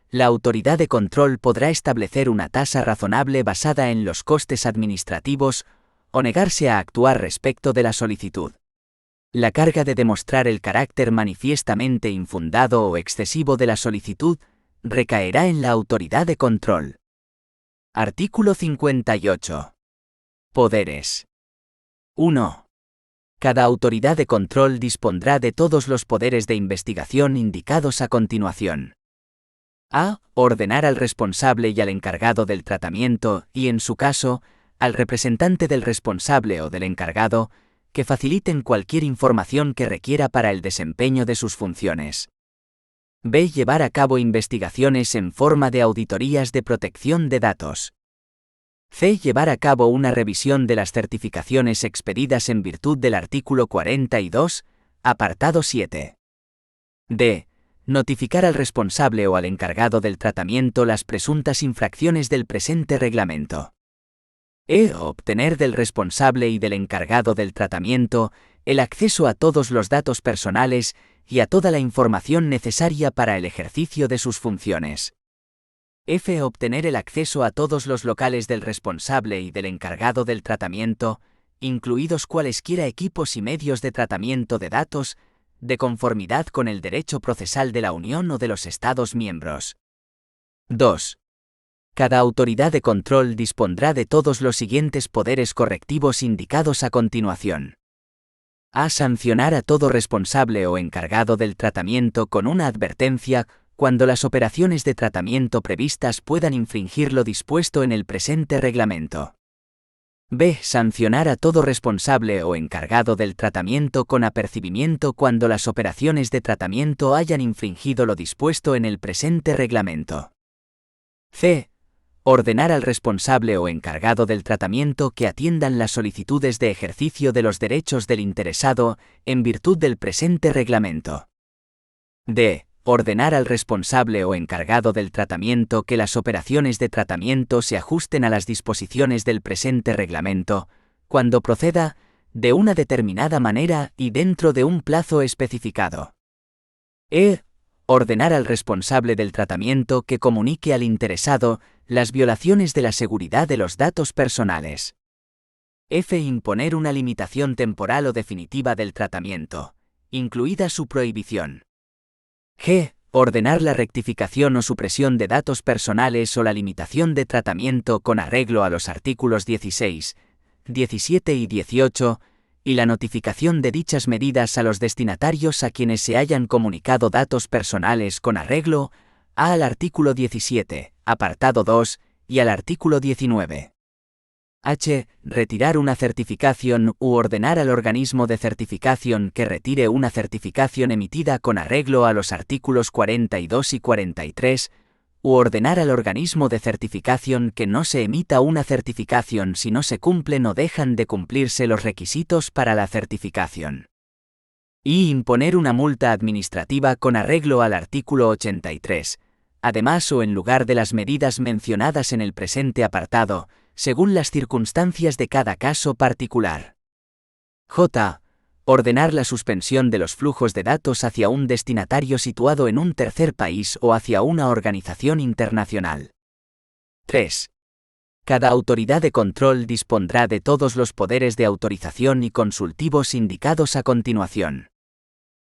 la autoridad de control podrá establecer una tasa razonable basada en los costes administrativos o negarse a actuar respecto de la solicitud. La carga de demostrar el carácter manifiestamente infundado o excesivo de la solicitud recaerá en la autoridad de control. Artículo 58. Poderes. 1. Cada autoridad de control dispondrá de todos los poderes de investigación indicados a continuación. A. Ordenar al responsable y al encargado del tratamiento y, en su caso, al representante del responsable o del encargado, que faciliten cualquier información que requiera para el desempeño de sus funciones. B. Llevar a cabo investigaciones en forma de auditorías de protección de datos. C. Llevar a cabo una revisión de las certificaciones expedidas en virtud del artículo 42, apartado 7. D. Notificar al responsable o al encargado del tratamiento las presuntas infracciones del presente reglamento. E. Obtener del responsable y del encargado del tratamiento el acceso a todos los datos personales y a toda la información necesaria para el ejercicio de sus funciones. F. Obtener el acceso a todos los locales del responsable y del encargado del tratamiento, incluidos cualesquiera equipos y medios de tratamiento de datos, de conformidad con el derecho procesal de la Unión o de los Estados miembros. 2. Cada autoridad de control dispondrá de todos los siguientes poderes correctivos indicados a continuación. A. Sancionar a todo responsable o encargado del tratamiento con una advertencia cuando las operaciones de tratamiento previstas puedan infringir lo dispuesto en el presente reglamento. B. Sancionar a todo responsable o encargado del tratamiento con apercibimiento cuando las operaciones de tratamiento hayan infringido lo dispuesto en el presente reglamento. C. Ordenar al responsable o encargado del tratamiento que atiendan las solicitudes de ejercicio de los derechos del interesado en virtud del presente reglamento. D. Ordenar al responsable o encargado del tratamiento que las operaciones de tratamiento se ajusten a las disposiciones del presente reglamento, cuando proceda, de una determinada manera y dentro de un plazo especificado. E. Ordenar al responsable del tratamiento que comunique al interesado las violaciones de la seguridad de los datos personales. F. Imponer una limitación temporal o definitiva del tratamiento, incluida su prohibición. G. Ordenar la rectificación o supresión de datos personales o la limitación de tratamiento con arreglo a los artículos 16, 17 y 18, y la notificación de dichas medidas a los destinatarios a quienes se hayan comunicado datos personales con arreglo al artículo 17, apartado 2, y al artículo 19. H. Retirar una certificación u ordenar al organismo de certificación que retire una certificación emitida con arreglo a los artículos 42 y 43, u ordenar al organismo de certificación que no se emita una certificación si no se cumplen o dejan de cumplirse los requisitos para la certificación. Y imponer una multa administrativa con arreglo al artículo 83, además o en lugar de las medidas mencionadas en el presente apartado, según las circunstancias de cada caso particular. J. Ordenar la suspensión de los flujos de datos hacia un destinatario situado en un tercer país o hacia una organización internacional. 3. Cada autoridad de control dispondrá de todos los poderes de autorización y consultivos indicados a continuación.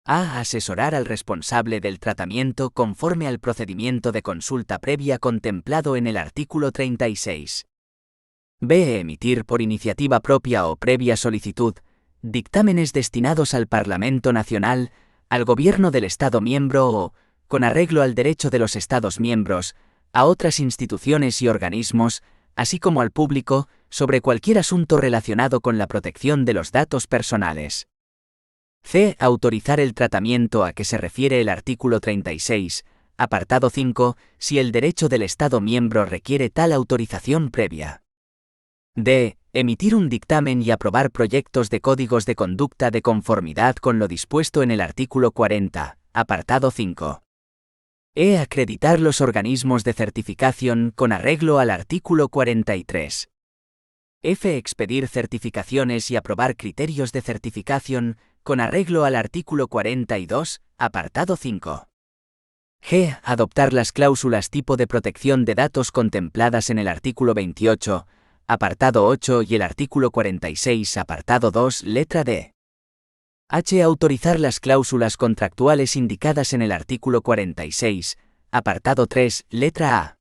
A. Asesorar al responsable del tratamiento conforme al procedimiento de consulta previa contemplado en el artículo 36. B. Emitir por iniciativa propia o previa solicitud, dictámenes destinados al Parlamento Nacional, al Gobierno del Estado miembro o, con arreglo al derecho de los Estados miembros, a otras instituciones y organismos, así como al público, sobre cualquier asunto relacionado con la protección de los datos personales. C. Autorizar el tratamiento a que se refiere el artículo 36, apartado 5, si el derecho del Estado miembro requiere tal autorización previa. D. Emitir un dictamen y aprobar proyectos de códigos de conducta de conformidad con lo dispuesto en el artículo 40, apartado 5. E. Acreditar los organismos de certificación con arreglo al artículo 43. F. Expedir certificaciones y aprobar criterios de certificación, con arreglo al artículo 42, apartado 5. G. Adoptar las cláusulas tipo de protección de datos contempladas en el artículo 28, apartado 8 y el artículo 46, apartado 2, letra D. H. Autorizar las cláusulas contractuales indicadas en el artículo 46, apartado 3, letra A.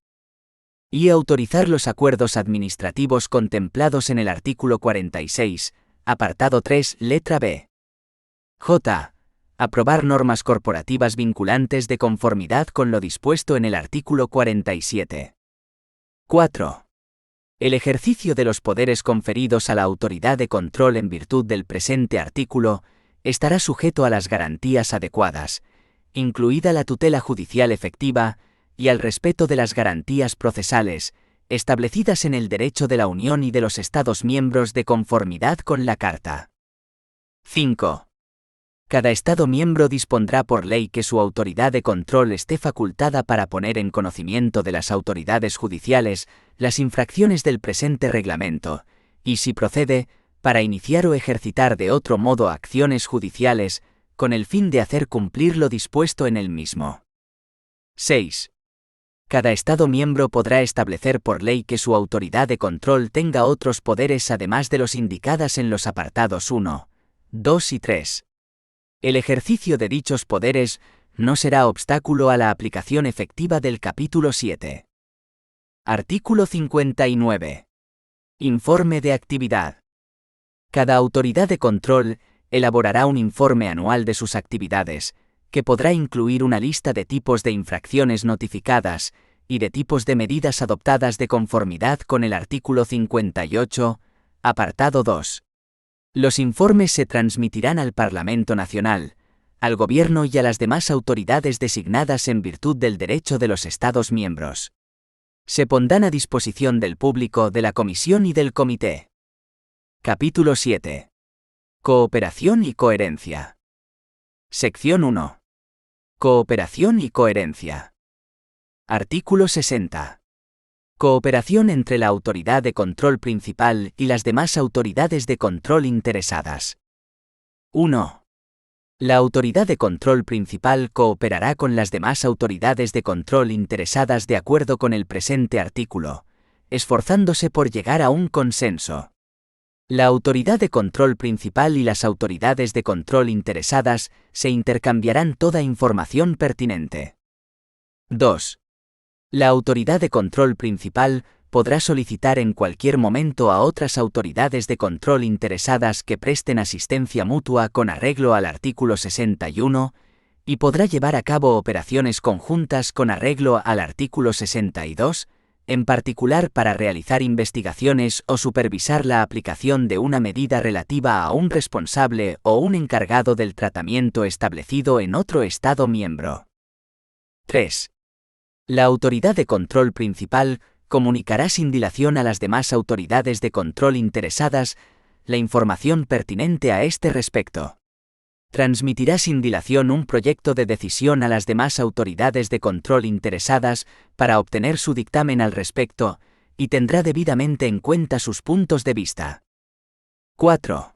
Y autorizar los acuerdos administrativos contemplados en el artículo 46, apartado 3, letra B. J. Aprobar normas corporativas vinculantes de conformidad con lo dispuesto en el artículo 47. 4. El ejercicio de los poderes conferidos a la autoridad de control en virtud del presente artículo estará sujeto a las garantías adecuadas, incluida la tutela judicial efectiva, y al respeto de las garantías procesales, establecidas en el derecho de la Unión y de los Estados miembros de conformidad con la Carta. 5. Cada Estado miembro dispondrá por ley que su autoridad de control esté facultada para poner en conocimiento de las autoridades judiciales las infracciones del presente reglamento, y si procede, para iniciar o ejercitar de otro modo acciones judiciales, con el fin de hacer cumplir lo dispuesto en el mismo. 6. Cada Estado miembro podrá establecer por ley que su autoridad de control tenga otros poderes además de los indicadas en los apartados 1, 2 y 3. El ejercicio de dichos poderes no será obstáculo a la aplicación efectiva del capítulo 7. Artículo 59. Informe de actividad. Cada autoridad de control elaborará un informe anual de sus actividades, que podrá incluir una lista de tipos de infracciones notificadas y de tipos de medidas adoptadas de conformidad con el artículo 58, apartado 2. Los informes se transmitirán al Parlamento Nacional, al Gobierno y a las demás autoridades designadas en virtud del derecho de los Estados miembros. Se pondrán a disposición del público, de la Comisión y del Comité. Capítulo 7. Cooperación y coherencia. Sección 1. Cooperación y coherencia. Artículo 60. Cooperación entre la autoridad de control principal y las demás autoridades de control interesadas. 1. La autoridad de control principal cooperará con las demás autoridades de control interesadas de acuerdo con el presente artículo, esforzándose por llegar a un consenso. La autoridad de control principal y las autoridades de control interesadas se intercambiarán toda información pertinente. 2. La autoridad de control principal podrá solicitar en cualquier momento a otras autoridades de control interesadas que presten asistencia mutua con arreglo al artículo 61, y podrá llevar a cabo operaciones conjuntas con arreglo al artículo 62, en particular para realizar investigaciones o supervisar la aplicación de una medida relativa a un responsable o un encargado del tratamiento establecido en otro Estado miembro. 3. La autoridad de control principal comunicará sin dilación a las demás autoridades de control interesadas la información pertinente a este respecto. Transmitirá sin dilación un proyecto de decisión a las demás autoridades de control interesadas para obtener su dictamen al respecto, y tendrá debidamente en cuenta sus puntos de vista. 4.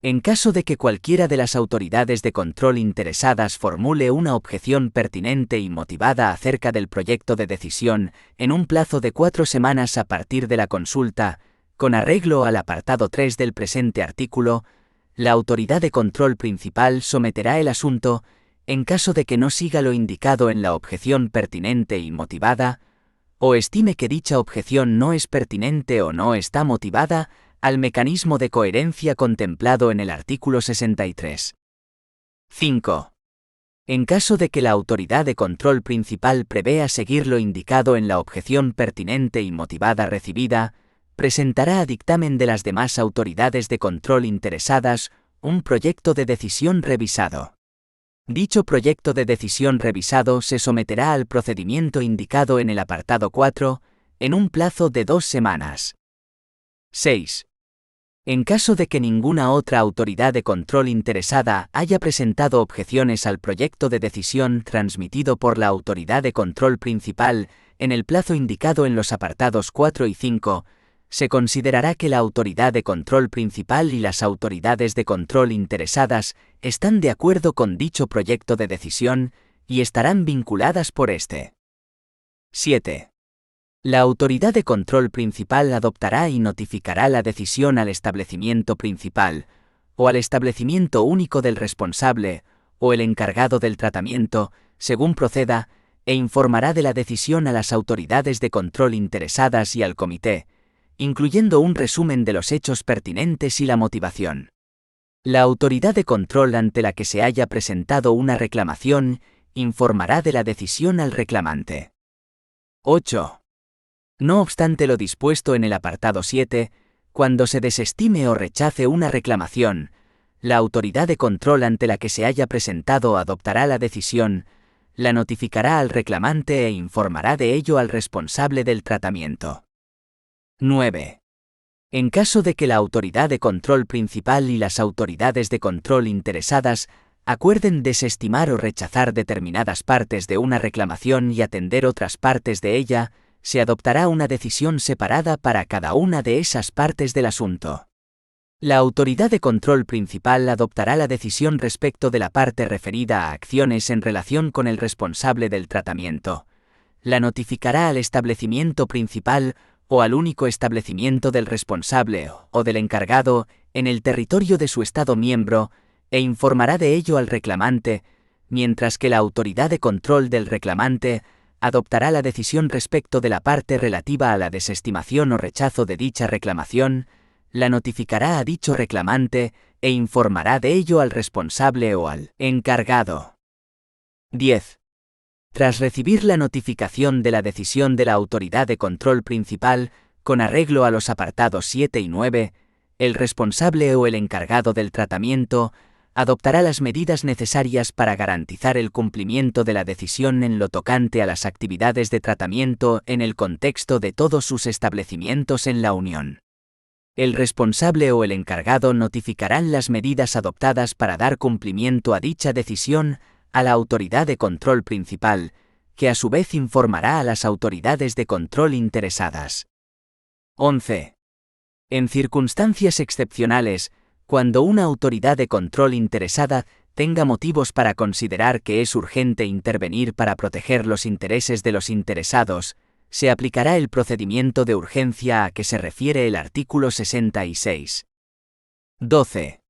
En caso de que cualquiera de las autoridades de control interesadas formule una objeción pertinente y motivada acerca del proyecto de decisión, en un plazo de 4 semanas a partir de la consulta, con arreglo al apartado 3 del presente artículo, la autoridad de control principal someterá el asunto, en caso de que no siga lo indicado en la objeción pertinente y motivada, o estime que dicha objeción no es pertinente o no está motivada, al mecanismo de coherencia contemplado en el artículo 63. 5. En caso de que la autoridad de control principal prevea seguir lo indicado en la objeción pertinente y motivada recibida, presentará a dictamen de las demás autoridades de control interesadas un proyecto de decisión revisado. Dicho proyecto de decisión revisado se someterá al procedimiento indicado en el apartado 4, en un plazo de 2 semanas. 6. En caso de que ninguna otra autoridad de control interesada haya presentado objeciones al proyecto de decisión transmitido por la autoridad de control principal en el plazo indicado en los apartados 4 y 5, se considerará que la autoridad de control principal y las autoridades de control interesadas están de acuerdo con dicho proyecto de decisión y estarán vinculadas por este. 7. La autoridad de control principal adoptará y notificará la decisión al establecimiento principal, o al establecimiento único del responsable, o el encargado del tratamiento, según proceda, e informará de la decisión a las autoridades de control interesadas y al comité, incluyendo un resumen de los hechos pertinentes y la motivación. La autoridad de control ante la que se haya presentado una reclamación informará de la decisión al reclamante. 8. No obstante lo dispuesto en el apartado 7, cuando se desestime o rechace una reclamación, la autoridad de control ante la que se haya presentado adoptará la decisión, la notificará al reclamante e informará de ello al responsable del tratamiento. 9. En caso de que la autoridad de control principal y las autoridades de control interesadas acuerden desestimar o rechazar determinadas partes de una reclamación y atender otras partes de ella, se adoptará una decisión separada para cada una de esas partes del asunto. La autoridad de control principal adoptará la decisión respecto de la parte referida a acciones en relación con el responsable del tratamiento. La notificará al establecimiento principal o al único establecimiento del responsable o del encargado en el territorio de su Estado miembro e informará de ello al reclamante, mientras que la autoridad de control del reclamante adoptará la decisión respecto de la parte relativa a la desestimación o rechazo de dicha reclamación, la notificará a dicho reclamante e informará de ello al responsable o al encargado. 10. Tras recibir la notificación de la decisión de la autoridad de control principal, con arreglo a los apartados 7 y 9, el responsable o el encargado del tratamiento adoptará las medidas necesarias para garantizar el cumplimiento de la decisión en lo tocante a las actividades de tratamiento en el contexto de todos sus establecimientos en la Unión. El responsable o el encargado notificarán las medidas adoptadas para dar cumplimiento a dicha decisión a la autoridad de control principal, que a su vez informará a las autoridades de control interesadas. 11. En circunstancias excepcionales, cuando una autoridad de control interesada tenga motivos para considerar que es urgente intervenir para proteger los intereses de los interesados, se aplicará el procedimiento de urgencia a que se refiere el artículo 66. 12.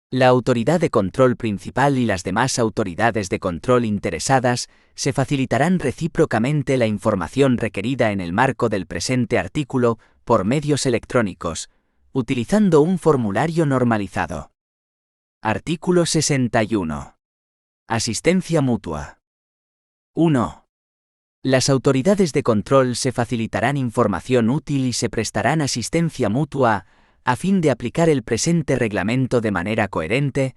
La autoridad de control principal y las demás autoridades de control interesadas se facilitarán recíprocamente la información requerida en el marco del presente artículo por medios electrónicos, utilizando un formulario normalizado. Artículo 61. Asistencia mutua. 1. Las autoridades de control se facilitarán información útil y se prestarán asistencia mutua a fin de aplicar el presente reglamento de manera coherente,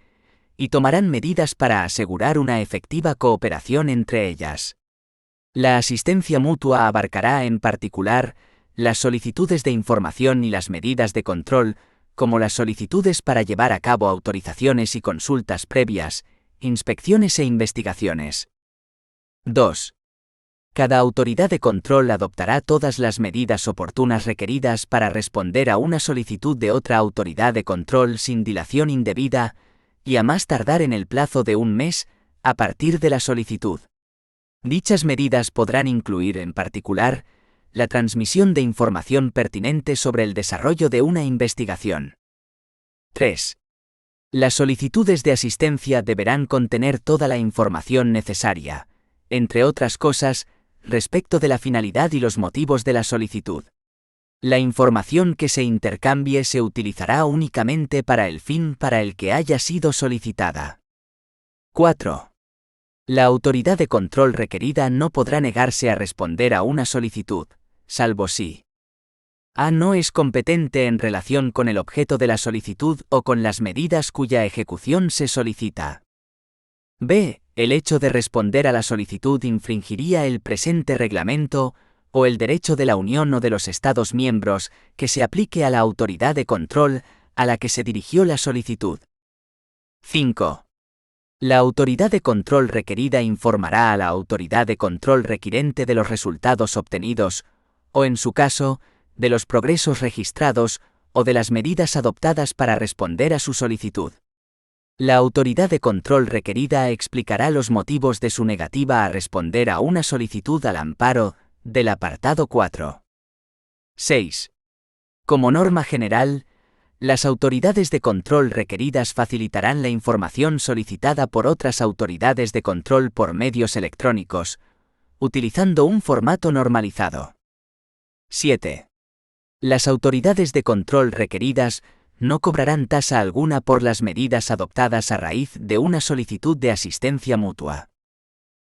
y tomarán medidas para asegurar una efectiva cooperación entre ellas. La asistencia mutua abarcará, en particular, las solicitudes de información y las medidas de control, como las solicitudes para llevar a cabo autorizaciones y consultas previas, inspecciones e investigaciones. 2. Cada autoridad de control adoptará todas las medidas oportunas requeridas para responder a una solicitud de otra autoridad de control sin dilación indebida y a más tardar en el plazo de un mes a partir de la solicitud. Dichas medidas podrán incluir, en particular, la transmisión de información pertinente sobre el desarrollo de una investigación. 3. Las solicitudes de asistencia deberán contener toda la información necesaria, entre otras cosas, respecto de la finalidad y los motivos de la solicitud. La información que se intercambie se utilizará únicamente para el fin para el que haya sido solicitada. 4. La autoridad de control requerida no podrá negarse a responder a una solicitud, salvo si a. No es competente en relación con el objeto de la solicitud o con las medidas cuya ejecución se solicita. b. El hecho de responder a la solicitud infringiría el presente reglamento o el derecho de la Unión o de los Estados miembros que se aplique a la autoridad de control a la que se dirigió la solicitud. 5. La autoridad de control requerida informará a la autoridad de control requirente de los resultados obtenidos, o en su caso, de los progresos registrados o de las medidas adoptadas para responder a su solicitud. La autoridad de control requerida explicará los motivos de su negativa a responder a una solicitud al amparo del apartado 4. 6. Como norma general, las autoridades de control requeridas facilitarán la información solicitada por otras autoridades de control por medios electrónicos, utilizando un formato normalizado. 7. Las autoridades de control requeridas no cobrarán tasa alguna por las medidas adoptadas a raíz de una solicitud de asistencia mutua.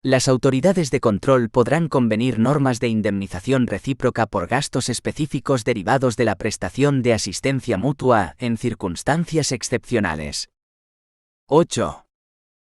Las autoridades de control podrán convenir normas de indemnización recíproca por gastos específicos derivados de la prestación de asistencia mutua en circunstancias excepcionales. 8.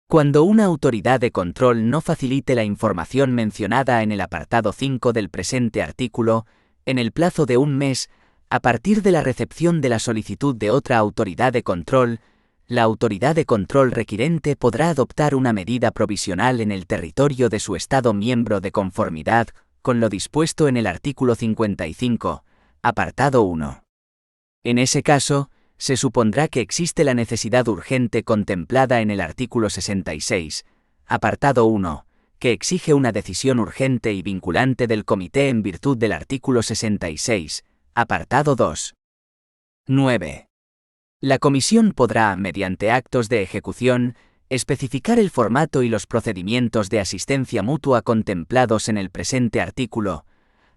Cuando una autoridad de control no facilite la información mencionada en el apartado 5 del presente artículo, en el plazo de un mes, a partir de la recepción de la solicitud de otra autoridad de control, la autoridad de control requirente podrá adoptar una medida provisional en el territorio de su Estado miembro de conformidad con lo dispuesto en el artículo 55, apartado 1. En ese caso, se supondrá que existe la necesidad urgente contemplada en el artículo 66, apartado 1, que exige una decisión urgente y vinculante del Comité en virtud del artículo 66, apartado 2. 9. La Comisión podrá, mediante actos de ejecución, especificar el formato y los procedimientos de asistencia mutua contemplados en el presente artículo,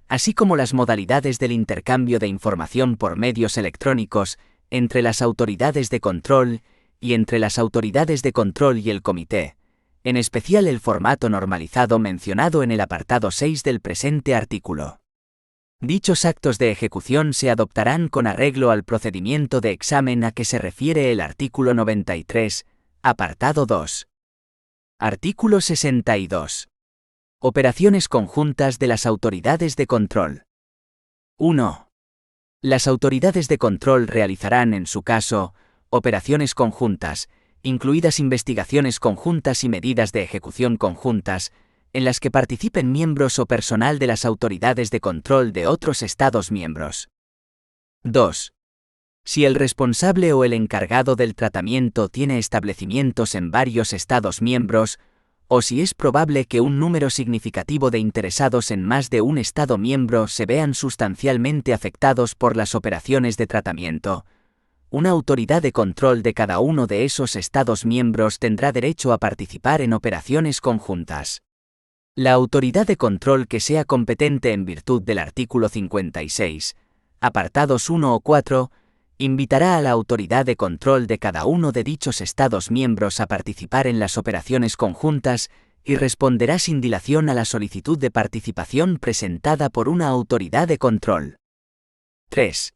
así como las modalidades del intercambio de información por medios electrónicos entre las autoridades de control y entre las autoridades de control y el Comité, en especial el formato normalizado mencionado en el apartado 6 del presente artículo. Dichos actos de ejecución se adoptarán con arreglo al procedimiento de examen a que se refiere el artículo 93, apartado 2. Artículo 62. Operaciones conjuntas de las autoridades de control. 1. Las autoridades de control realizarán, en su caso, operaciones conjuntas, incluidas investigaciones conjuntas y medidas de ejecución conjuntas, en las que participen miembros o personal de las autoridades de control de otros Estados miembros. 2. Si el responsable o el encargado del tratamiento tiene establecimientos en varios Estados miembros, o si es probable que un número significativo de interesados en más de un Estado miembro se vean sustancialmente afectados por las operaciones de tratamiento, una autoridad de control de cada uno de esos Estados miembros tendrá derecho a participar en operaciones conjuntas. La autoridad de control que sea competente en virtud del artículo 56, apartados 1 o 4, invitará a la autoridad de control de cada uno de dichos Estados miembros a participar en las operaciones conjuntas y responderá sin dilación a la solicitud de participación presentada por una autoridad de control. 3.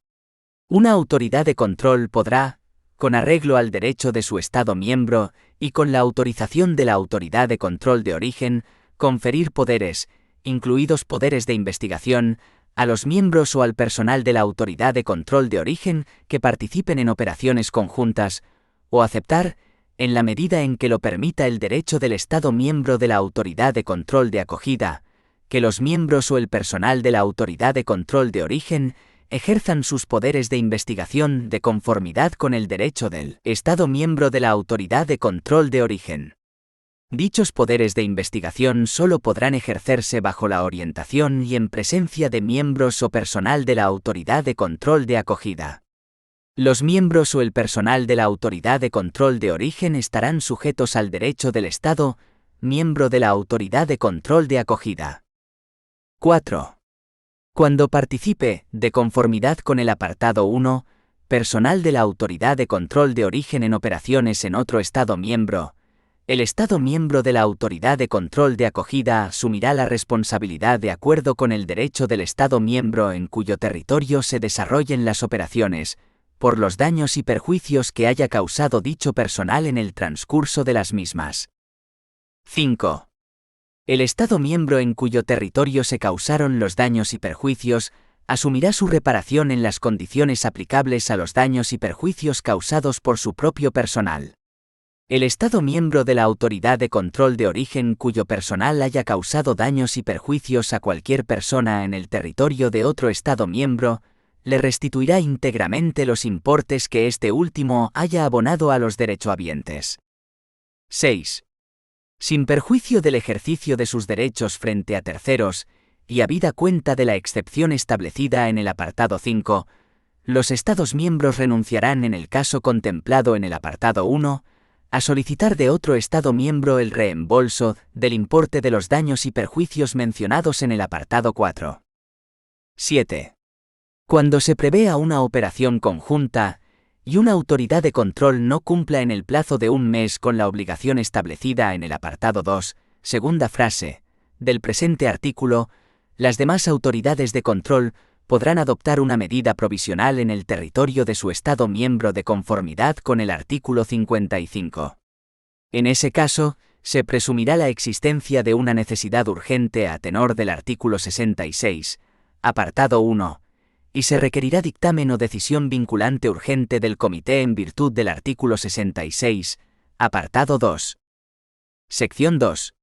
Una autoridad de control podrá, con arreglo al derecho de su Estado miembro y con la autorización de la autoridad de control de origen, conferir poderes, incluidos poderes de investigación, a los miembros o al personal de la autoridad de control de origen que participen en operaciones conjuntas, o aceptar, en la medida en que lo permita el derecho del Estado miembro de la autoridad de control de acogida, que los miembros o el personal de la autoridad de control de origen ejerzan sus poderes de investigación de conformidad con el derecho del Estado miembro de la autoridad de control de origen. Dichos poderes de investigación solo podrán ejercerse bajo la orientación y en presencia de miembros o personal de la autoridad de control de acogida. Los miembros o el personal de la autoridad de control de origen estarán sujetos al derecho del Estado, miembro de la autoridad de control de acogida. 4. Cuando participe, de conformidad con el apartado 1, personal de la autoridad de control de origen en operaciones en otro Estado miembro, el Estado miembro de la autoridad de control de acogida asumirá la responsabilidad de acuerdo con el derecho del Estado miembro en cuyo territorio se desarrollen las operaciones, por los daños y perjuicios que haya causado dicho personal en el transcurso de las mismas. 5. El Estado miembro en cuyo territorio se causaron los daños y perjuicios asumirá su reparación en las condiciones aplicables a los daños y perjuicios causados por su propio personal. El Estado miembro de la autoridad de control de origen cuyo personal haya causado daños y perjuicios a cualquier persona en el territorio de otro Estado miembro, le restituirá íntegramente los importes que este último haya abonado a los derechohabientes. 6. Sin perjuicio del ejercicio de sus derechos frente a terceros, y habida cuenta de la excepción establecida en el apartado 5, los Estados miembros renunciarán en el caso contemplado en el apartado 1, a solicitar de otro Estado miembro el reembolso del importe de los daños y perjuicios mencionados en el apartado 4. 7. Cuando se prevea una operación conjunta, y una autoridad de control no cumpla en el plazo de un mes con la obligación establecida en el apartado 2, segunda frase, del presente artículo, las demás autoridades de control podrán adoptar una medida provisional en el territorio de su Estado miembro de conformidad con el artículo 55. En ese caso, se presumirá la existencia de una necesidad urgente a tenor del artículo 66, apartado 1, y se requerirá dictamen o decisión vinculante urgente del Comité en virtud del artículo 66, apartado 2. Sección 2.